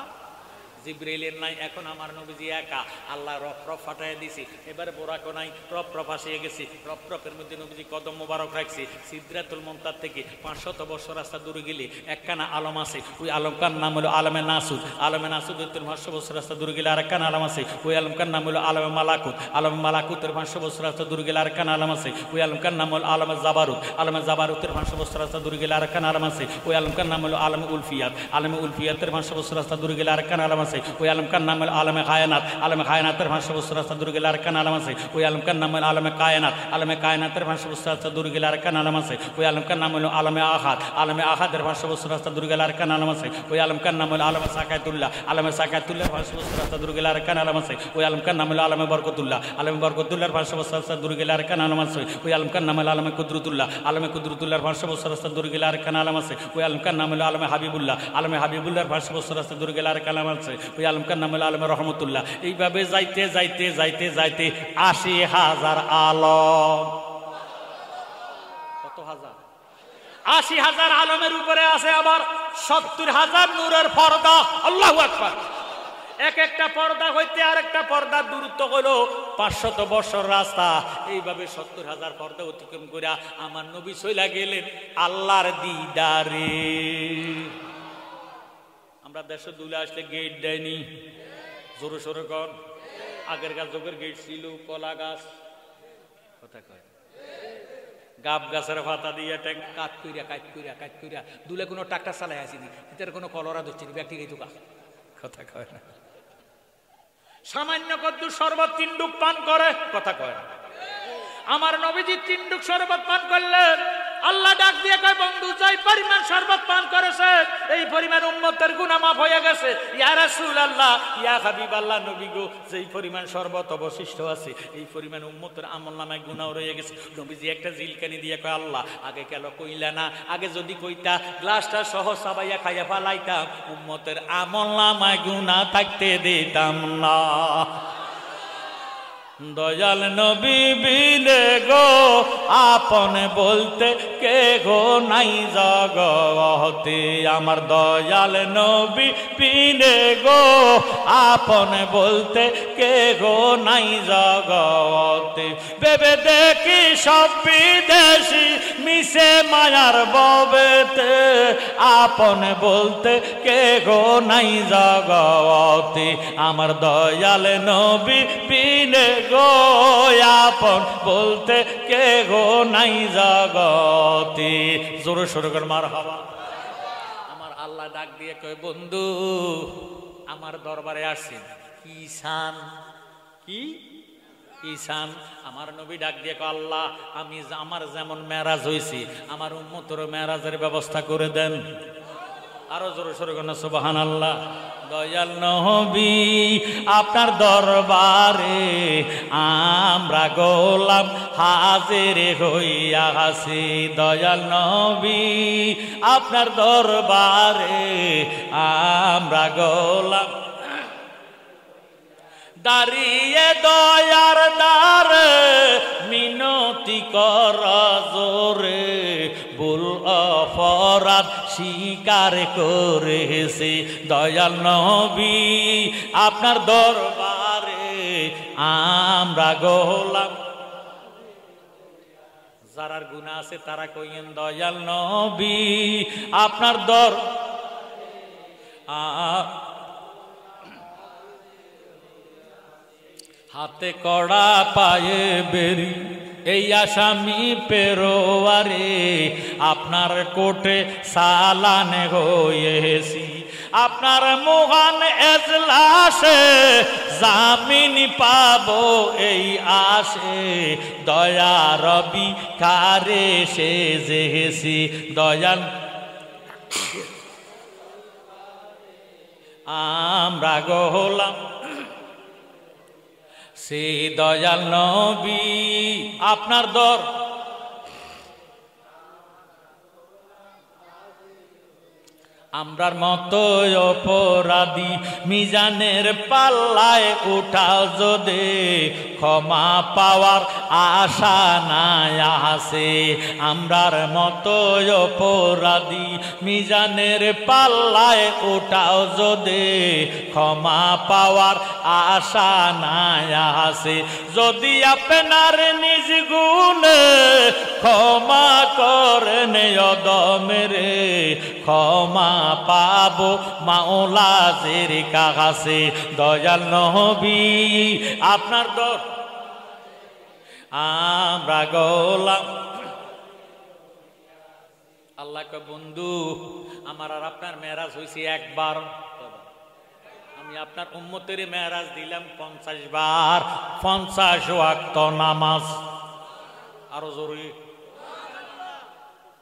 জিবরিলের নাই। এখন আমার নবীজি একা, আল্লাহ রফ ফাটাইয়া দিছি। এবারে বোরাকও নাই, রফ আসিয়ে গেছি। রফের মধ্যে নবীজি কদম মোবারক রাখছি। সিদরাতুল মুনতাহা থেকে 500 বছর রাস্তা দূরে গেলে একখানা আলম আছে, ওই আলমকার নাম হলো আলমে নাসুদ। আলমে নাসুদের 500 বছর রাস্তা দূরে গেলে আরেকখানা আলম আছে, ওই আলমকার নাম হলো আলমে মালাকুত। আলমে মালাকুতের 500 বছর রাস্তা দূরে গেলে আরেকখানা আলম আছে, ওই আলমকার নাম হলো আলমে জাবারুত। আলমে জাবারুতের 500 বছর রাস্তা দূরে গেলে আরেকখানা আলম আছে, ওই আলমকার নাম হলো আলমে উলফিয়াত। আলমে উলফিয়াতের 500 বছর রাস্তা দূরে গেলে আরেকখানা আলম আছে, ওই আলমকার নাম হলো আলমে কায়নাত। আলমে কায়নাতের 500 বছর রাস্তা দূরে গেলে আরেকখানা আলম আছে, ওই আলমকার নাম হলো আলমে কায়নাত। আলমে কায়নাতের 500 বছর রাস্তা দূরে গেলে আরেকখানা আলম আছে, ওই আলমকার নাম হলো আলমে আহাদ। আলমে আহাদের 500 বছর রাস্তা দূরে গেলে আরেকখানা আলম আছে, ওই আলমকার নাম হলো আলমে সাকাতুল্লাহ। আলমে সাকাতুল্লাহ 500 বছর রাস্তা দূরে গেলে আরেকখানা আলম আছে, ওই আলমকার নাম হলো আলমে বরকতুল্লাহ। আলমে বরকতুল্লাহর 500 বছর রাস্তা দূরে গেলে আরেকখানা আলম আছে, ওই আলমকার নাম হলো আলমে কুদরতুল্লাহ। আলমে কুদরতুল্লাহর 500 বছর রাস্তা দূরে গেলে আরেকখানা আলম আছে, ওই আলমকার নাম হলো আলমে হাবিবুল্লাহ। আলমে হাবিবুল্লাহর 500 বছর রাস্তা দূরে গেলে আরেকখানা আলম আছে, ওই আলমকার নাম হলো আলমে রহমতুল্লাহ। এইভাবে যাইতে যাইতে যাইতে যাইতে 80,000 আলম। কত হাজার? 80,000 আলমের উপরে আছে আবার 70,000 নূরের পর্দা। আল্লাহু আকবার। এক একটা পর্দা হইতে আর একটা পর্দার দূরত্ব হলো 500 বছর রাস্তা। এইভাবে 70,000 পর্দা অতিক্রম করে আমার নবী চইলা গেলেন আল্লাহর দিদারে। আমরা দেশে দুলে আসলে গেট দেয়নি, জোরে সোরে কর। আগের যুগের গেট ছিল কলা গাছ, কথা কয় গাব গাছের পাতা দিয়ে কাট কইরা দুলে কোনো ট্রাক্টর চালাই আসিনি, এটার কোনো কলরা ধরছি ব্যক্তি এই দোকা, কথা কয় না। সামান্য কদ্দুর শরবত 3 ডুব পান করে, কথা কয় না। আমার নবীজি 3 ডুব শরবত পান করলেন। আল্লাহ ডাক দিয়ে কয় বন্ধু যাই পরিমাণ শরবত পান করেছে এই পরিমাণ উম্মতের গুনাহ মাফ হয়ে গেছে। ইয়া রাসূলুল্লাহ, ইয়া হাবিবাল্লাহ, নবী গো যেই পরিমাণ শরবত অবশিষ্ট আছে এই পরিমাণ উম্মতের আমলনামায় গুনাহ রয়ে গেছে। নবীজি একটা জিলকানি দিয়ে কয় আল্লাহ আগে কেন কইলা না, আগে যদি কইতা গ্লাসটা সহ সাবাইয়া খাইয়া ফালাইতাম, উম্মতের আমলনামায় গুনাহ থাকতে দিতাম না। দয়াল নবী বিনে গো আপন বলতে কে গো নাই জগতে, আমার দয়াল নবী বিনে গো আপন বলতে কে গো নাই জগতে। ভেবে দেখি সব বিদেশি মিশে মায়ার ববেতে, আপন বলতে কে গো নাই জগতে, আমার দয়াল নবী বিনে গো আপন বলতে কে গো নাই জগতে। জোরে সোরে করে মারহাবা। আমার আল্লাহ ডাক দিয়ে কয় বন্ধু আমার দরবারে আসছেন ঈশান, কি ঈশান। আমার নবী ডাক দিয়ে কয় আল্লাহ আমি আমার যেমন মেরাজ হইছি আমার উম্মতেরও মেরাজের ব্যবস্থা করে দেন। আরো জোরে সোরে করে না সুবহানাল্লাহ। দয়াল নবী আপনার দরবারে আমরা গোলাম হাজির হইয়া আছি। দয়াল নবী আপনার দরবারে আমরা গোলাম দাঁড়িয়ে দয়ার দ্বারে মিনতি কর জোরে, ভুল অপরাধ স্বীকার করেছে। দয়াল নবী আপনার দরবারে আমরা গোলাম। যারার গুনাহ আছে তারা কইেন দয়াল নবী আপনার হাতে কড়া পায়ে বেরি এই আসামি পেরোয়ারে আপনার কোর্টে চালানে হয়েছি। আপনার মহান এজলাসে জামিন পাবো এই আশে দয়া রবি কারে সেজেছি। দয়াল আমরা গোলাম সে দয়াল নবী আপনার দর আমরার মতো অপরাধী মিজানের পাল্লায় উঠাও যদি ক্ষমা পাওয়ার আশা নাই আছে। আমরার মতো অপরাধী মিজানের পাল্লায় উঠাও যদি ক্ষমা পাওয়ার আশা নাই আছে। যদি আপনার নিজ গুণে ক্ষমা করেন অদমেরে ক্ষমা পাবো মাওলাজের কাছে। দয়াল নবী আপনার দর আমরা গোলাম। আল্লাহ কে বন্ধু আমার আর আপনার মেরাজ হয়েছে একবার, আমি আপনার উম্মতের মেরাজ দিলাম 50 বার, 50 ওয়াক্ত নামাজ। আরো জরুরি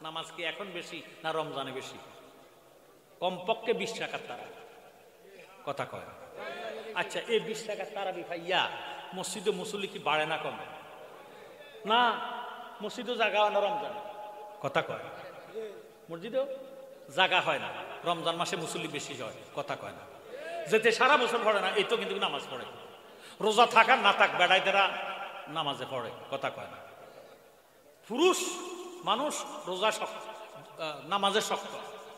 নামাজ কি এখন বেশি না রমজানে বেশি? কমপক্ষে 20 টাকার তারা কথা কয়। আচ্ছা এই 20 টাকার তারা বিফাইয়া মসজিদে মুসল্লি কি বাড়ে না কমে? না মসজিদও জায়গা হয় না রমজান কথা কয়। মসজিদেও জায়গা হয় না রমজান মাসে মুসল্লি বেশি হয় কথা কয় না। যেতে সারা বছর পড়ে না এই তো কিন্তু নামাজ পড়ে। রোজা থাকার না থাক বেড়াইতেরা নামাজে পড়ে কথা কয় না। পুরুষ মানুষ রোজা শক্ত নামাজে শক্ত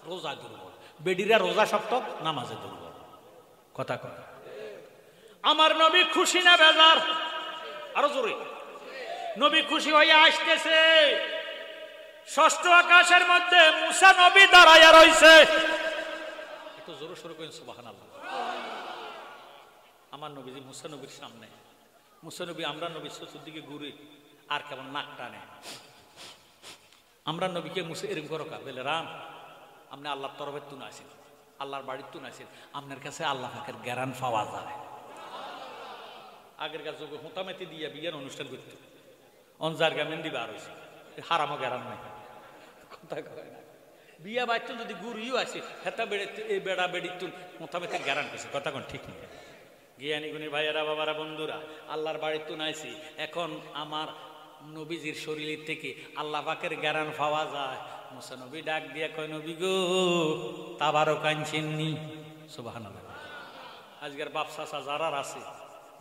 রোজা দুর্বল, বেডিরা রোজা শক্ত নামাজে দুর্বল কথা কয়। আমার নবী খুশি না বেজার? আরো জোরে নবী খুশি হয়ে আসতেছে। ষষ্ঠ আকাশের মধ্যে মুসা নবী দাঁড়াইয়া রইছে। একটু জোরে সোরে কইন সুবহানাল্লাহ। আমার নবীজি মুসা নবীর সামনে, মুসা নবী আমরা নবী চতুর্দিকে ঘুরে আর কেমন নাক টানে। আমরা নবীকে মুসা এরকম করো কা বলে রাম আপনি আল্লাহর তরফের তুন আসেন, আল্লাহর বাড়ির তুন আসেন, আপনার কাছে আল্লাহ পাকের জ্ঞান পাওয়া যায়। আগের কাছে হোতামেতি দিয়ে বিয়ের অনুষ্ঠান করত অনজার গামেন দিবা আর হয়েছে হারামো জ্ঞান নাই কথা কয় না। বিয়া বাচ্চা যদি গুরুইও আসে হেতা বেড়ে এই বেড়া বেড়ি তুন হোতামেতি জ্ঞান করছে কথা কোন ঠিক নেই। জ্ঞানী গুণী ভাইয়েরা বাবারা বন্ধুরা আল্লাহর বাড়ির তুন আইছি, এখন আমার নবীজির শরীরের থেকে আল্লাহ পাকের জ্ঞান পাওয়া যায়। মুসা নবী ডাক দিয়া কয় নবী গো তাবারক আনছেননি সুবহানাল্লাহ। আজকের বাপ চাচা যারা আছে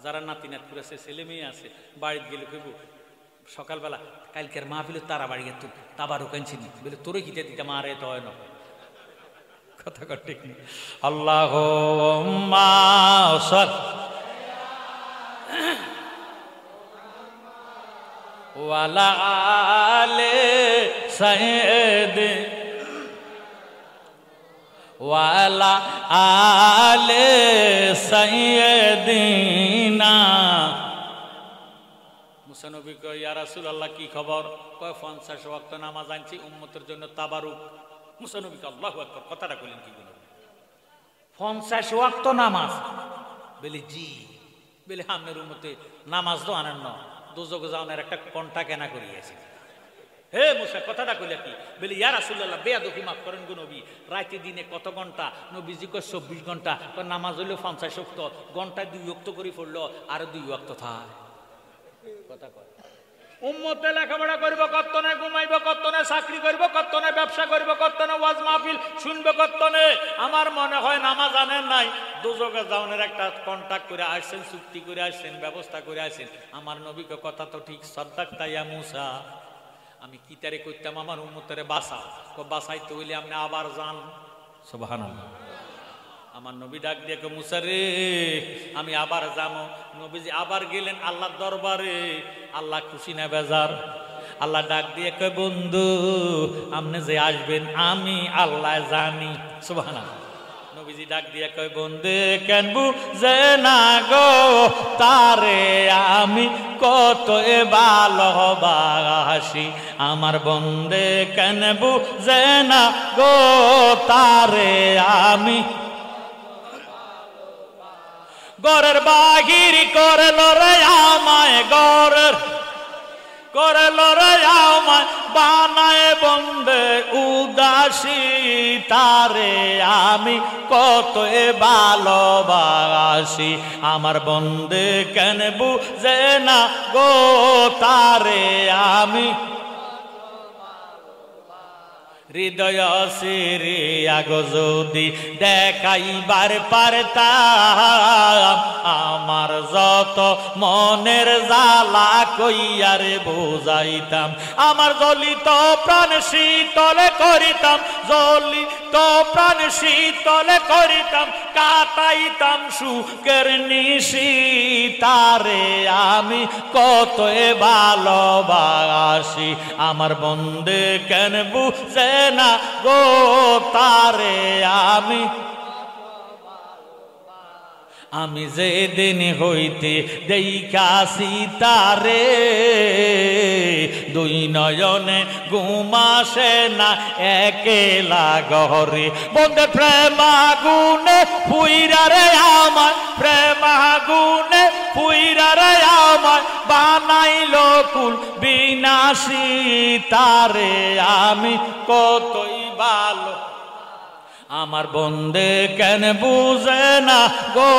যারা নাতি নাত করেছে ছেলে মেয়ে আছে বাড়িতে গেলে কইব সকালবেলা কালকের মাহফিলে তারা বাড়ি গেত তাবারক আনছেননি বলে তোরে কিতে দিতে মারে তো হয় না কথা কর ঠিক নেই। আল্লাহুম্মা ওয়ালা আলে সাইয়্যিদ ওয়ালা আলে সাইয়্যিদিনা। মুসা নবী কয় ইয়া রাসূলুল্লাহ কি খবর? কয় 50 ওয়াক্ত নামাজ আনছি উম্মতের জন্য তাবারুক। মুসা নবী কয় আল্লাহু আকবার কথাটা কইলেন কি বলেন 50 ওয়াক্ত নামাজ বলে জি বলে আপনার উম্মতে নামাজ তো আনেন না দোজখে যাওয়ার একটা কন্টা কেনা করিয়েছে। হে মুসা কথাটা কইলা কি? বলে ইয়া রাসূলুল্লাহ বেয়াদবি মাফ করেন গো নবী, রাতে দিনে কত ঘন্টা? নবীজি কয় 24 ঘন্টা। নামাজ হইলো 50 ওয়াক্ত, ঘন্টায় 2 ওয়াক্ত করে পড়লো আর 2 ওয়াক্ত থাক কথা কয়। উম্মতে লেখাপড়া করব কতনে, ঘুমাইব কতনে, চাকরি করব কতনে, ব্যবসা করব কতনে, ওয়াজ মাহফিল শুনবে কতনে। আমার মনে হয় নামাজ আনেন নাই, দোজখে যাওয়ার একটা কন্ট্যাক্ট করে আসছেন, চুক্তি করে আসছেন, ব্যবস্থা করে আসছেন। আমার নবীকে কথা তো ঠিক। সাদ্দাকতা ইয়া মুসা, আমি কি তারে করতাম আমার উম্মতরে বাঁচাও, বাঁচাইতে হইলে আপনি আবার যান। সুবহানাল্লাহ। আমার নবী ডাক দিয়ে কয় মুসা রে আমি আবার যাবো। নবীজি আবার গেলেন আল্লাহর দরবারে। আল্লাহ খুশি না বেজার? আল্লাহ ডাক দিয়ে কয় বন্ধু আপনি যে আসবেন আমি আল্লাহ জানি। সুবহানাল্লাহ। নবীজি ডাক দিয়ে কয় বন্ধু কেন বুঝে না গো তারে আমি কত ভালোবাসি, আমার বন্ধে কেন বুঝে না গো তারে আমি। গরের বাহির করল রে আমায়, গরের করল রে আমায় বানায় বন্ধে উদাসী, তারে আমি কত ভালোবাসি, আমার বন্ধে কেন বুঝে না গো তারে আমি। হৃদয় সিরিয়া গো যদি দেখাইবার পারতাম, আমার যত মনের জ্বালা কইয়ারে বুঝাইতাম, আমার জ্বলিত প্রাণ শীতল করিতাম, জ্বলিত প্রাণ শীতল করিতাম, কাটাইতাম সুখের নিশি, তারে আমি কত ভালোবাসি, আমার বন্ধে কেন বুঝে না গো তারে আমি। আমি যেদিন হইতে দেখাছি তারে, দুই নয়নে ঘুমাসে না একেলা ঘরে, বন্ধে প্রেম আগুনে পুইরা রে আমায়, প্রেম আগুনে পুইরা রে আমায় বানাইল কুল বিনাশী, তারে আমি কতই ভালো, আমার বন্ধে কেন বুঝে না গো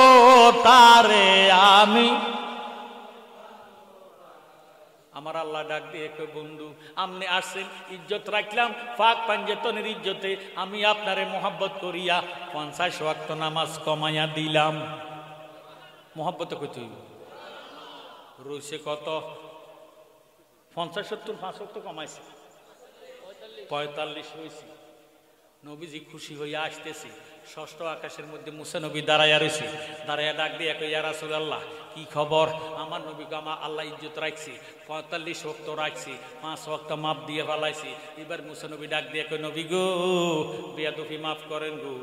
তারে আমি। আমার আল্লাহ ডাক দিয়ে কই বন্ধু আপনি আসছেন ইজ্জত রাখলাম, পাক পাঞ্জেতনের ইজ্জতে আমি আপনারে মোহাব্বত করিয়া 50 ওয়াক্ত নামাজ কমাইয়া দিলাম। মোহাব্বত কইতে হইব, রইছে কত 50 70 5 ওয়াক্ত কমাইছে 45 হয়েছে। নবীজি খুশি হইয়া আসতেছে, ষষ্ঠ আকাশের মধ্যে মুসা নবী দাঁড়াইয়া রয়েছে, দাঁড়াইয়া ডাক দিয়ে কই ইয়া রাসূলুল্লাহ কি খবর? আমার নবীকে আমার আল্লাহ ইজ্জত রাখছে, 45 ওয়াক্ত রাখছে, 5 ওয়াক্ত মাপ দিয়ে ফেলাইছে। এবার মুসা নবী ডাক দিয়ে কই নবী গো বেয়াদবি মাফ করেন গো,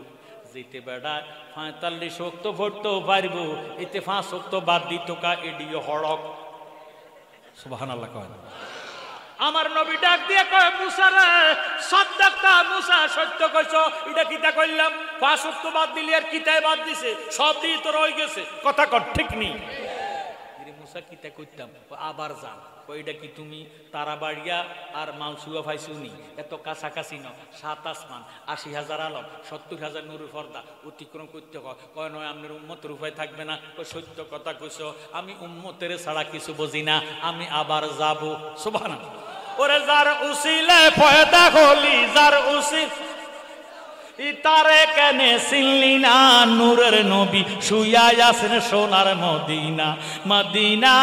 যেতে বেড়া 45 ওয়াক্ত পড়তেও পারবো, এতে 5 ওয়াক্ত বাদ দিত কা এডিও হড়ক। সুবহানাল্লাহ কয়। আমার নবী ডাক দিয়ে কয় মুসা রে সাদ্দাক্তা, মুসা সত্য কইছো, এটা কিতা কইলাম 5 ওয়াক্ত বাদ দিলি আর কিতায় বাদ দিছে, সব দিয়ে তো রয়ে গেছে, কথা কর ঠিক নেই। মুসা কিতা কইতাম আবার যান, কইটা কি তুমি তারা বাড়িয়া আর মালসুয়া ফাইছুনি, এত কাছাকাছি ন, 7 আসমান 80,000 আলম 70,000 নূরের পর্দা অতিক্রম করতে কয় নয় আপনার উম্মতের উপায় থাকবে না, কই সত্য কথা কইছো, আমি উম্মতের ছাড়া কিছু বুঝি না, আমি আবার যাব। সুবহানাল্লাহ। ওরে যার উসিলে পয়দা হলি, যার উসিল ইতারে কেনে চিনলি না, নূরের নবী শুইয়া আছেন সোনার মদিনা, মদিনা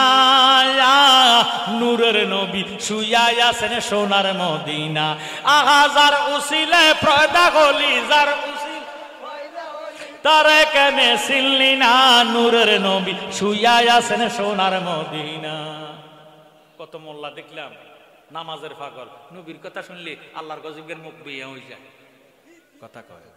নূরের নবী শুইয়া আছেন সোনার মদিনা, আহা যার উসিলে পয়দা হলি, যার উসিল তারে কেনে চিনলি না, নূরের নবী শুইয়া আছেন সোনার মদিনা। কত মোল্লা দেখলাম নামাজের পাগল, নবীর কথা শুনলে আল্লাহর গজবের মুখ বেয়া হয়ে যায়, কথা কয়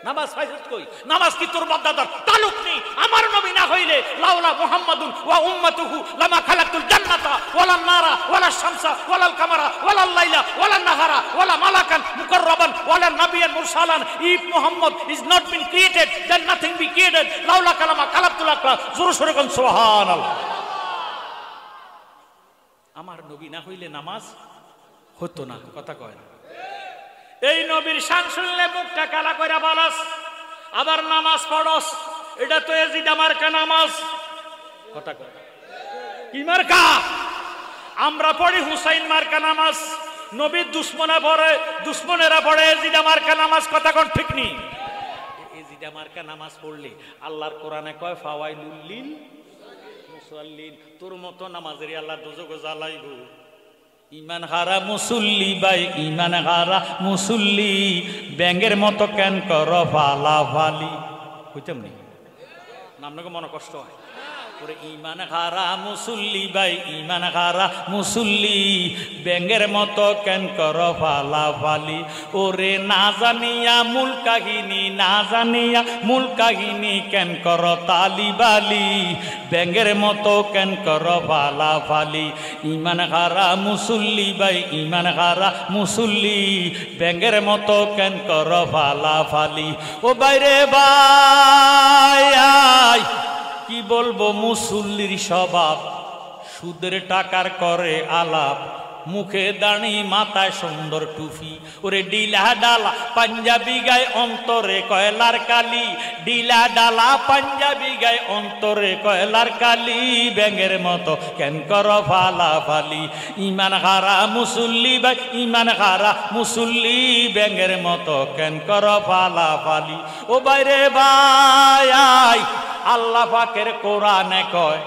নামাজ ফাইজত কই, নামাজ কি তোর বাপদাদার তালুক নেই? আমার নবী না হইলে লাউলা মুহাম্মাদুন ওয়া উম্মাতুহু লামা খালাকতুল জান্নাতা ওয়ালা নারা ওয়ালা শামসা ওয়ালা কামারা ওয়ালা লাইলা ওয়ালা নাহারা ওয়ালা মালাকান মুকাররাবান ওয়ালা নাবিয়ান মুরসালান। If Muhammad is not been created then nothing be created, লাউলা কালামা খালাকতুল আকলা। জোরে সোরে কোন সুবহানাল্লাহ। আমার নবী না হইলে নামাজ হতো না, কথা কয় না। এই নবীর শান শুনলে মুখটা কালা কইরা বলস, আবার নামাজ পড়স, এটা তো এজিদ মার্কা নামাজ, কথা কয় কি মার্কা? আমরা পড়ি হুসাইন মার্কা নামাজ, নবীর দুশ্মনা পড়ে, দুশ্মনেরা পড়ে এজিদ মার্কা নামাজ, কথা কোন ঠিক নেই? এজিদ মার্কা নামাজ পড়লে আল্লাহর কোরআনে কয় ফাওয়াইলুল লিল মুসাল্লিন, তোর মতো নামাজের আল্লাহ দোজখে জ্বালাইবো। ইমান হারা মুসল্লি ভাই ইমান হারা মুসল্লি ব্যাঙের মতো কেন কর ফালাফালি বুঝতাম নি আপনাকে মনে কষ্ট হয় ওরে ইমান হারা মুসল্লি ভাই ইমান হারা মুসল্লি ব্যাঙের মতো কেন কর ফালাফালি ওরে না জানিয়া মূল কাহিনী না জানিয়া মূল কাহিনী কেন কর তালিবালি ব্যাঙের মতো কেন কর ফালাফালি ইমান হারা মুসল্লি ভাই ইমান হারা মুসল্লি ব্যাঙের মতো কেন কর ফালাফালি ও বাইরে ভাই কি বলবো মুসল্লির স্বভাব সুদের টাকার করে আলাপ মুখে দাঁড়ি মাথায় সুন্দর টুপি ওরে ডিলা ডালা পাঞ্জাবি গায়ে অন্তরে কয়লার কালি ডিলা ডালা পাঞ্জাবি গায়ে অন্তরে কয়লার কালি ব্যাঙের মতো কেন কর ফালাফালি ইমান হারা মুসল্লি ভাই ইমান হারা মুসল্লি ব্যাঙের মতো কেন কর ফালাফালি ও বাইরে ভাই আল্লাহ পাকের কোরআনে কয়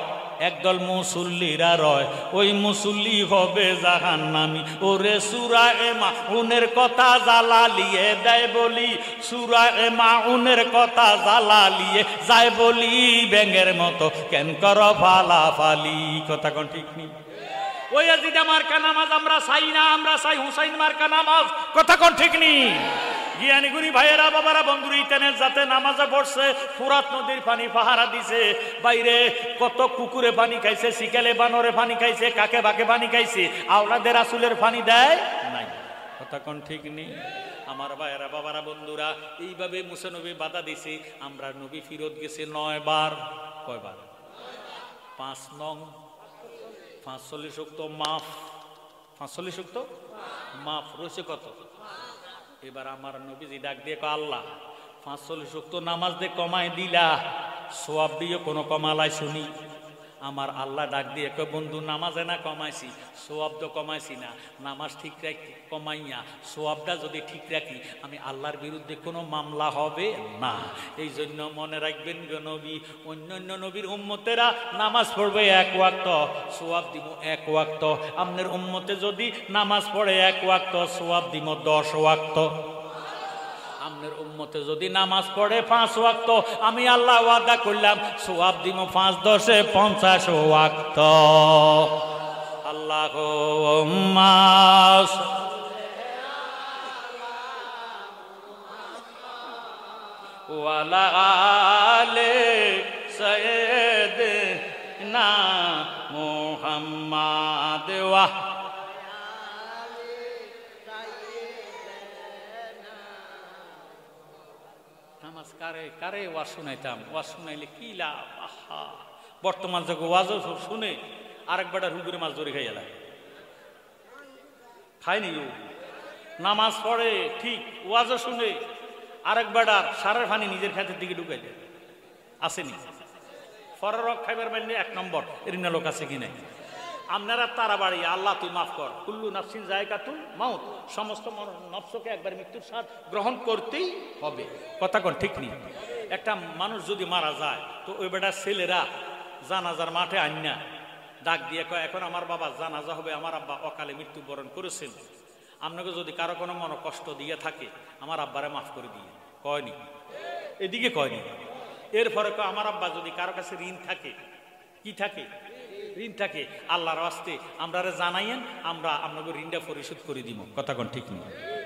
একদল মুসল্লিরা রয় ওই মুসল্লি হবে জাহান্নামী ওরে সূরা মাউনের কথা জালালিয়ে দেয় বলি সূরা মাউনের কথা জালালিয়ে যায় বলি ব্যাঙের মতো কেন কর ফালাফালি কথা কোন ঠিক নেই ওই ইয়াজিদ মার্কা নামাজ আমরা চাই না আমরা চাই হুসাইন মার্কা নামাজ কথা কোন ঠিক নেই জ্ঞানী গুণী ভাইয়েরা বাবারা বন্ধুরা ইতানের যাতে নামাজে পড়ছে ফুরাত নদীর পানি পাহারা দিছে বাইরে কত কুকুরে পানি খাইছে শিকালে বানরে পানি খাইছে কাকে বাকে পানি খাইছে আওলাদের রাসূলের পানি দেয় নাই কথা কোন ঠিক নেই আমার ভাইয়েরা বাবারা বন্ধুরা এইভাবে মুসা নবী বাধা দিছে আমরা নবী ফিরত গেছে 9 বার কয়বার 5 নং 45 ওয়াক্ত মাফ 45 ওয়াক্ত মাফ রয়েছে কত এবার আমার নবীজি ডাক দিয়ে কয় আল্লাহ 45 ওয়াক্ত নামাজ দিয়ে কমাই দিলা সওয়াব দিয়ে কোনো কমালাই শুনি আমার আল্লাহ ডাক দিয়ে কয় বন্ধু নামাজে না কমাইছি সওয়াব তো কমাইছি না নামাজ ঠিক রাখি কমাইয়া সওয়াবটা যদি ঠিক রাখি আমি আল্লাহর বিরুদ্ধে কোনো মামলা হবে না এই জন্য মনে রাখবেন গো নবী অন্যান্য নবীর উম্মতেরা নামাজ পড়বে 1 ওয়াক্ত সওয়াব দিব 1 ওয়াক্ত আপনার উম্মতে যদি নামাজ পড়ে 1 ওয়াক্ত সওয়াব দিব 10 ওয়াক্ত আপনার উম্মতে যদি নামাজ পড়ে 5 ওয়াক্ত আমি আল্লাহ ওয়াদা করলাম সওয়াব দিব 5 10 50 ওয়াক্ত আল্লাহুম্মা ওয়ালা আলে সাইয়্যিদিনা মুহাম্মাদ ওয়া কারে কারে ওয়াজ শুনাইতাম ওয়াজ শুনাইলে কি লাভ আহা বর্তমান যুগে ওয়াজও শুনে আরেকবার হুগুরে মাছ ধরে খাই এলা খায়নি নামাজ পড়ে ঠিক ওয়াজও শুনে আরেকবার সারের পানি নিজের খাতের দিকে ঢুকাই দেয় আসেনি ফরের রক খাইবার মাইলে 1 নম্বর এরিনা লোক আছে কি নাই আপনারা তাড়াবাড়ি আল্লাহ তুই মাফ কর কুল্লু নাফসিন যায়কাতুল মাউত সমস্ত নফসকে একবার মৃত্যুর স্বাদ গ্রহণ করতেই হবে কথা কোন ঠিক নেই একটা মানুষ যদি মারা যায় তো ওই বেটার ছেলেরা জানাজার মাঠে আন্না ডাক দিয়ে কয় এখন আমার বাবা জানাজা হবে আমার আব্বা অকালে মৃত্যুবরণ করেছেন আপনাকে যদি কারো কোনো মনে কষ্ট দিয়ে থাকে আমার আব্বারে মাফ করে দিয়ে কয়নি এদিকে কয়নি এরপরে আমার আব্বা যদি কারো কাছে ঋণ থাকে কি থাকে ঋণ থাকে আল্লাহর ওয়াস্তে আমরা জানাইয়েন আমরা আপনাকে ঋণটা পরিশোধ করে দিব কথা কোন ঠিক নেই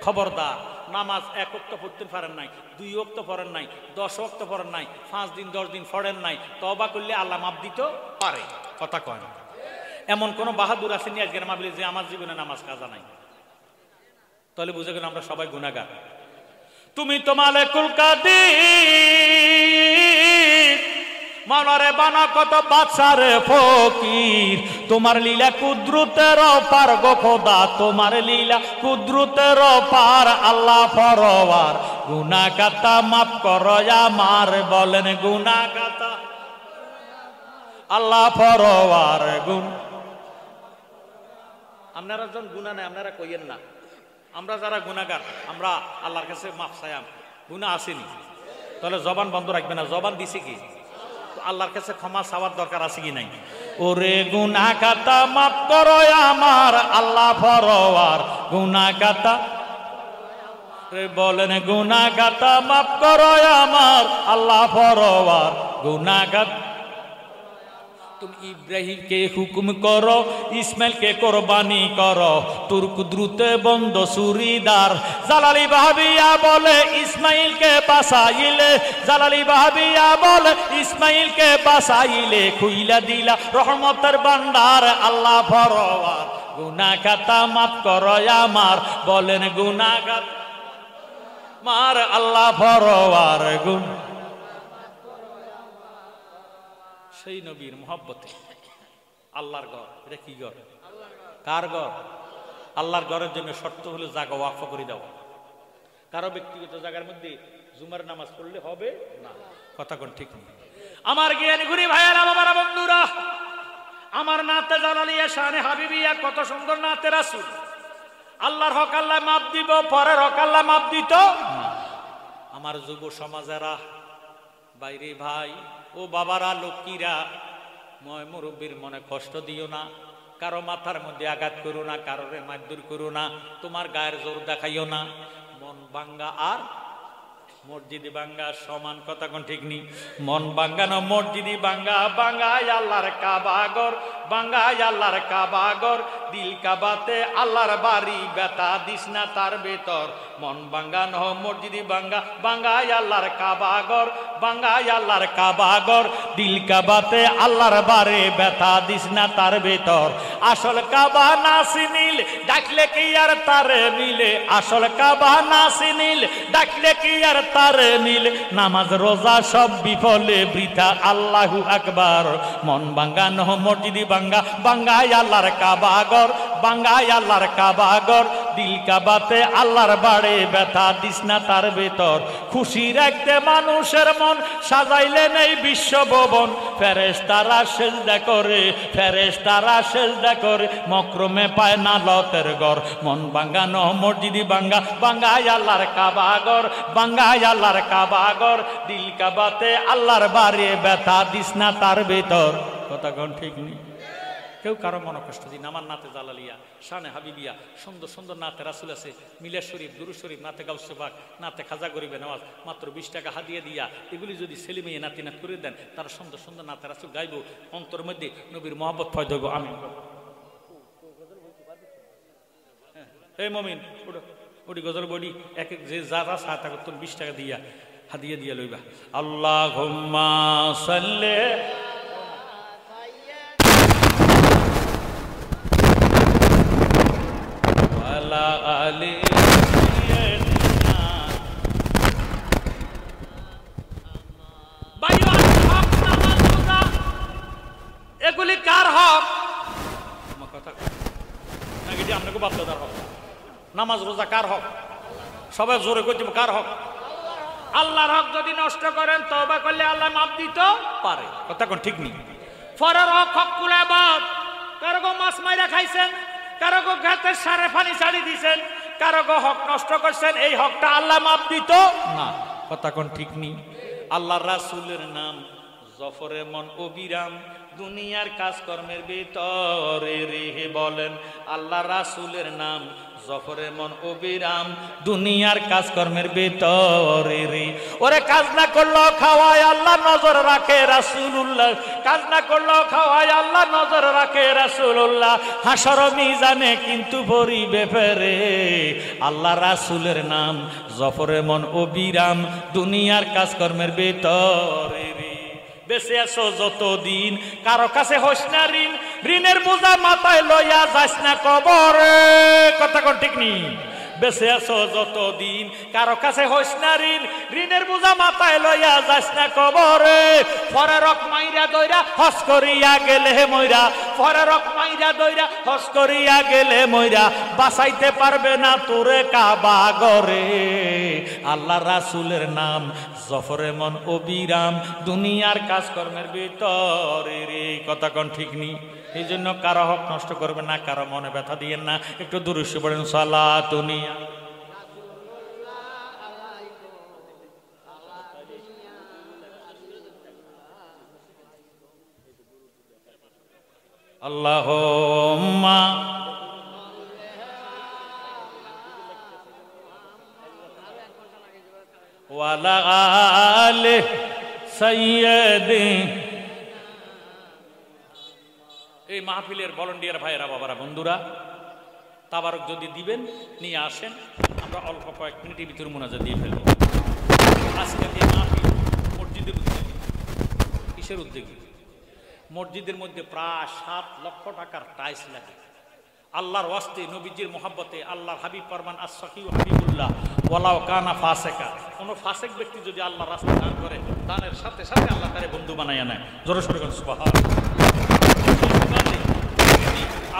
খবরদার নামাজ 1 ওয়াক্ত পড়তে পারেন নাই 2 ওয়াক্ত পড়েন নাই 10 ওয়াক্ত পড়েন নাই 5 দিন 10 দিন পড়েন নাই তওবা করলে আল্লাহ মাফ দিতে পারে কথা কয় না এমন কোন বাহাদুর আসেনি আজকের মাহফিলে যে আমার জীবনে নামাজ কাজা নাই তাহলে বুঝে গেল আমরা সবাই গুনাহগার তুমি তো মালিকুল কাদির মাওলারে বানা কত বাদশারে ফকির তোমার লীলা কুদরতের পার গো খোদা তোমার লীলা কুদরতের পার আল্লাহ পরওয়ার গুনাহ কাতা মাফ করো আমার বলেন গুনাহ কাতা আল্লাহ পরওয়ার গুণ আপনারা যখন গুনাহ নাই আপনারা কইয়েন না আমরা যারা গুনাহগার আমরা আল্লাহর কাছে মাফ চাইম গুনাহ আসেনি তাহলে জবান বন্ধ রাখবে না জবান দিছে কি আল্লাহর কাছে ক্ষমা চাওয়ার দরকার আছে কি নাই? ওরে গুনাহ খাতা মাফ করো আমার আল্লাহ পরওয়ার, গুনাহ খাতা বলেন গুনাহ খাতা মাফ করো আমার আল্লাহ পরওয়ার, গুনাহ খাতা। তুমি ইব্রাহিমকে হুকুম করো, ইসমাইলকে কোরবানি করো, তোর কুদরতে বন্ধ সুরিদার। জালালি ভাবিয়া বলে ইসমাইলকে বাঁচাইলে, জালালি ভাবিয়া বলে ইসমাইলকে বাঁচাইলে, খুইলা দিলা রহমতের ভান্ডার আল্লাহ পরওয়ার, গুনাহ খাতা মাফ করো আমার, বলেন গুনাহ খাতা মার আল্লাহ পরওয়ার। সেই নবীর মহব্বতে আল্লাহর ঘর, এটা কি ঘর? কার ঘর? আল্লাহর ঘরের জন্য শর্ত হলো জায়গা ওয়াকফ করে দেওয়া। কারো ব্যক্তিগত জায়গার মধ্যে জুমার নামাজ পড়লে হবে না, কথা কোন ঠিক নেই। আমার জ্ঞানী গুণী ভাইয়ারা, বাবারা, বন্ধুরা, আমার নাতে জালালিয়া শানে হাবিবিয়া, কত সুন্দর নাতে রাসূল। আল্লাহর হক আল্লাহ মাপ দিব, পরের হক আল্লাহ মাপ দিত না। আমার যুব সমাজেরা, বাইরে ভাই ও বাবারা, লক্ষ্মীরা, ময় মুরব্বীর মনে কষ্ট দিও না, কারো মাথার মধ্যে আঘাত করো না, কারোরে মারধর করো না, তোমার গায়ের জোর দেখাইও না। মন ভাঙ্গা আর মসজিদে ভাঙ্গা সমান, কথা কোন ঠিক নেই? মন ভাঙ্গানো মসজিদে ভাঙ্গা, ভাঙ্গায় আল্লাহর কাবাগর, ভাঙ্গায় আল্লাহর কাবাগর, দিল কাবাতে আল্লাহর বাড়ি, ব্যথা দিস না তার ভেতর। মন ভাঙ্গানো মসজিদে ভাঙ্গা, ভাঙ্গায় আল্লাহর কাবাগর, ভাঙ্গায় আল্লাহর কাবাগর, দিল কাবাতে আল্লাহর বাড়ি, ব্যথা দিস না তার ভেতর। আসল কাবা না চিনিল, ডাকলে কি আর তারে মিলে, আসল কাবা না চিনিল, ডাকলে কি আর তারে মিলে, নামাজ রোজা সব বিফলে বৃথা, আল্লাহু আকবার। মন ভাঙ্গানো মসজিদে ভাঙ্গা, ভাঙ্গায় আল্লাহর কাবাগর, ভাঙ্গায় আল্লাহর কাবাগর, দিল কাবাতে আল্লাহর বাড়ে, ব্যথা দিস না তার ভেতর। খুশি রাখতে মানুষের মন সাজাইলেন এই বিশ্ব ভবন, ফেরেশতারা সেজদা করে, ফেরেশতারা সেজদা করে, মকরমে পায় না লতের ঘর। মন ভাঙ্গানো মসজিদে ভাঙ্গা, ভাঙ্গায় আল্লাহর কাবাগর, ভাঙ্গায় আল্লাহর কাবাগর, দিল কাবাতে আল্লাহর বাড়ি, ব্যথা দিস না তার ভেতর, কথা কোন ঠিক নেই? কেউ কারো মনে কষ্ট দিন। আমার নাতে জালালিয়া শানে হাবিবিয়া, সুন্দর সুন্দর নাতে রাসূল আছে, মিলাদ শরীফ, দুরূদ শরীফ, নাতে গাউসে পাক, নাতে খাজা গরিবে নওয়াজ, মাত্র 20 টাকা হাদিয়া দিয়া এগুলি যদি ছেলে মেয়ে নাতি নাত করে দেন, তারা সুন্দর সুন্দর নাতে রাসূল গাইব, অন্তর মধ্যে নবীর মহব্বত ফয়দ হইব। আমিন। এই মমিন ওডি গজল বডি, এক এক যে যারা সাথে 20 টাকা দিয়া হাদিয়া দিয়া লইবা। আল্লাহুম্মা সাল্লি আলা আলি সাইয়্যিদিনা। বাইওয়ান হক, নামাজ রোজা, এগুলি কার হক? আমার কথা নাকি যে আপনাকে বাধ্যতার হক? নামাজ রোজা কার হক? সবাই জোরে করতে কার হক? আল্লাহর হক যদি নষ্ট করেন, তওবা করলে আল্লাহ মাফ দিতে পারে, কথা কোন ঠিক নেই? ফরের হক, হকুল ইবাদ, কারো মাছ মাইরা খাইছেন, কারো ঘাতে সারে পানি ছাড়ি দিছেন, কারো হক নষ্ট করছেন, এই হকটা আল্লাহ মাফ দিত না, কথা কোন ঠিক নেই? আল্লাহর রাসূলের নাম জফরে মন অবিরাম, দুনিয়ার কাজকর্মের ভিতরে রেহে, বলেন আল্লাহর রাসূলের নাম জফরে মন অবিরাম, দুনিয়ার কাজকর্মের ভিতরে রে। ওরে কাজ না করলেও খাওয়ায় আল্লাহ নজর রাখে রাসূলুল্লাহ, কাজ না করলেও খাওয়ায় আল্লাহ নজর রাখে রাসূলুল্লাহ। হাসর মিজানে কিন্তু ভরিবে ফেরে, আল্লাহ রাসূলের নাম জফরে মন অবিরাম, দুনিয়ার কাজকর্মের ভিতরে রে। বেঁচে আছো যতদিন কারো কাছে হইস না ঋণ, ঋণের বোঝা মাথায় লইয়া যাস না কবরে, কথা কোন ঠিক নেই? বেঁচে আছো যতদিন কারো কাছে হইস না ঋণ, ঋণের বোঝা মাথায় লইয়া যাস না কবরে। পরে রক মাইরা দইরা হস করিয়া গেলে মইরা, পরে রক মাইরা দইরা হস করিয়া গেলে মইরা, বাঁচাইতে পারবে না তোরে কাবা গরে। আল্লাহ রাসূলের নাম জফরে মন অবিরাম, দুনিয়ার কাজকর্মের ভিতরে রে, কথা কোন ঠিক নেই? এই জন্য কারো হক নষ্ট করবে না, কারো মনে ব্যথা দিয়েন না। একটু দুরূদ পড়েন, সালাতুনিয়া আল্লাহুম্মা ওয়া আলা আলি সাইয়্যিদি। এই মাহফিলের ভলান্টিয়ার ভাইয়েরা, বাবারা, বন্ধুরা, তাবারক যদি দিবেন নিয়ে আসেন, আমরা অল্প কয়েক মিনিটের ভিতরে মোনাজাত দিয়ে ফেলব। আজকের এই মাহফিল মসজিদের উদ্যোগে। কিসের উদ্যোগে? মসজিদের মধ্যে প্রায় 7 লক্ষ টাকার টাইলস লাগে। আল্লাহর ওয়াস্তে, নবীজির মোহাব্বতে, আল্লাহর হাবিব ফরমান আস-সাকিউ হাবিবুল্লাহ ওয়ালাউ কানা ফাসিকা। কোন ফাসিক ব্যক্তি যদি আল্লাহর রাস্তায় দান করে, দানের সাথে সাথে আল্লাহ তারে বন্ধু বানাইয়া নেয়। জোরে সোরে বলেন সুবহানাল্লাহ।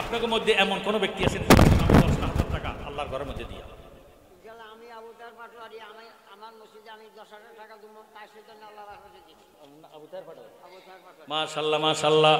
আপনাদের মধ্যে এমন কোন ব্যক্তি আছেন আমি 10,000 টাকা আল্লাহর ঘরের মধ্যে দিয়া? আমি আবু তাহের পাটোয়ারি, আমার মসজিদে আমি 10,000 টাকা দেব, তাই সেজন্য আল্লাহর রাস্তায় দিই। মাশাআল্লাহ, মাশাআল্লাহ।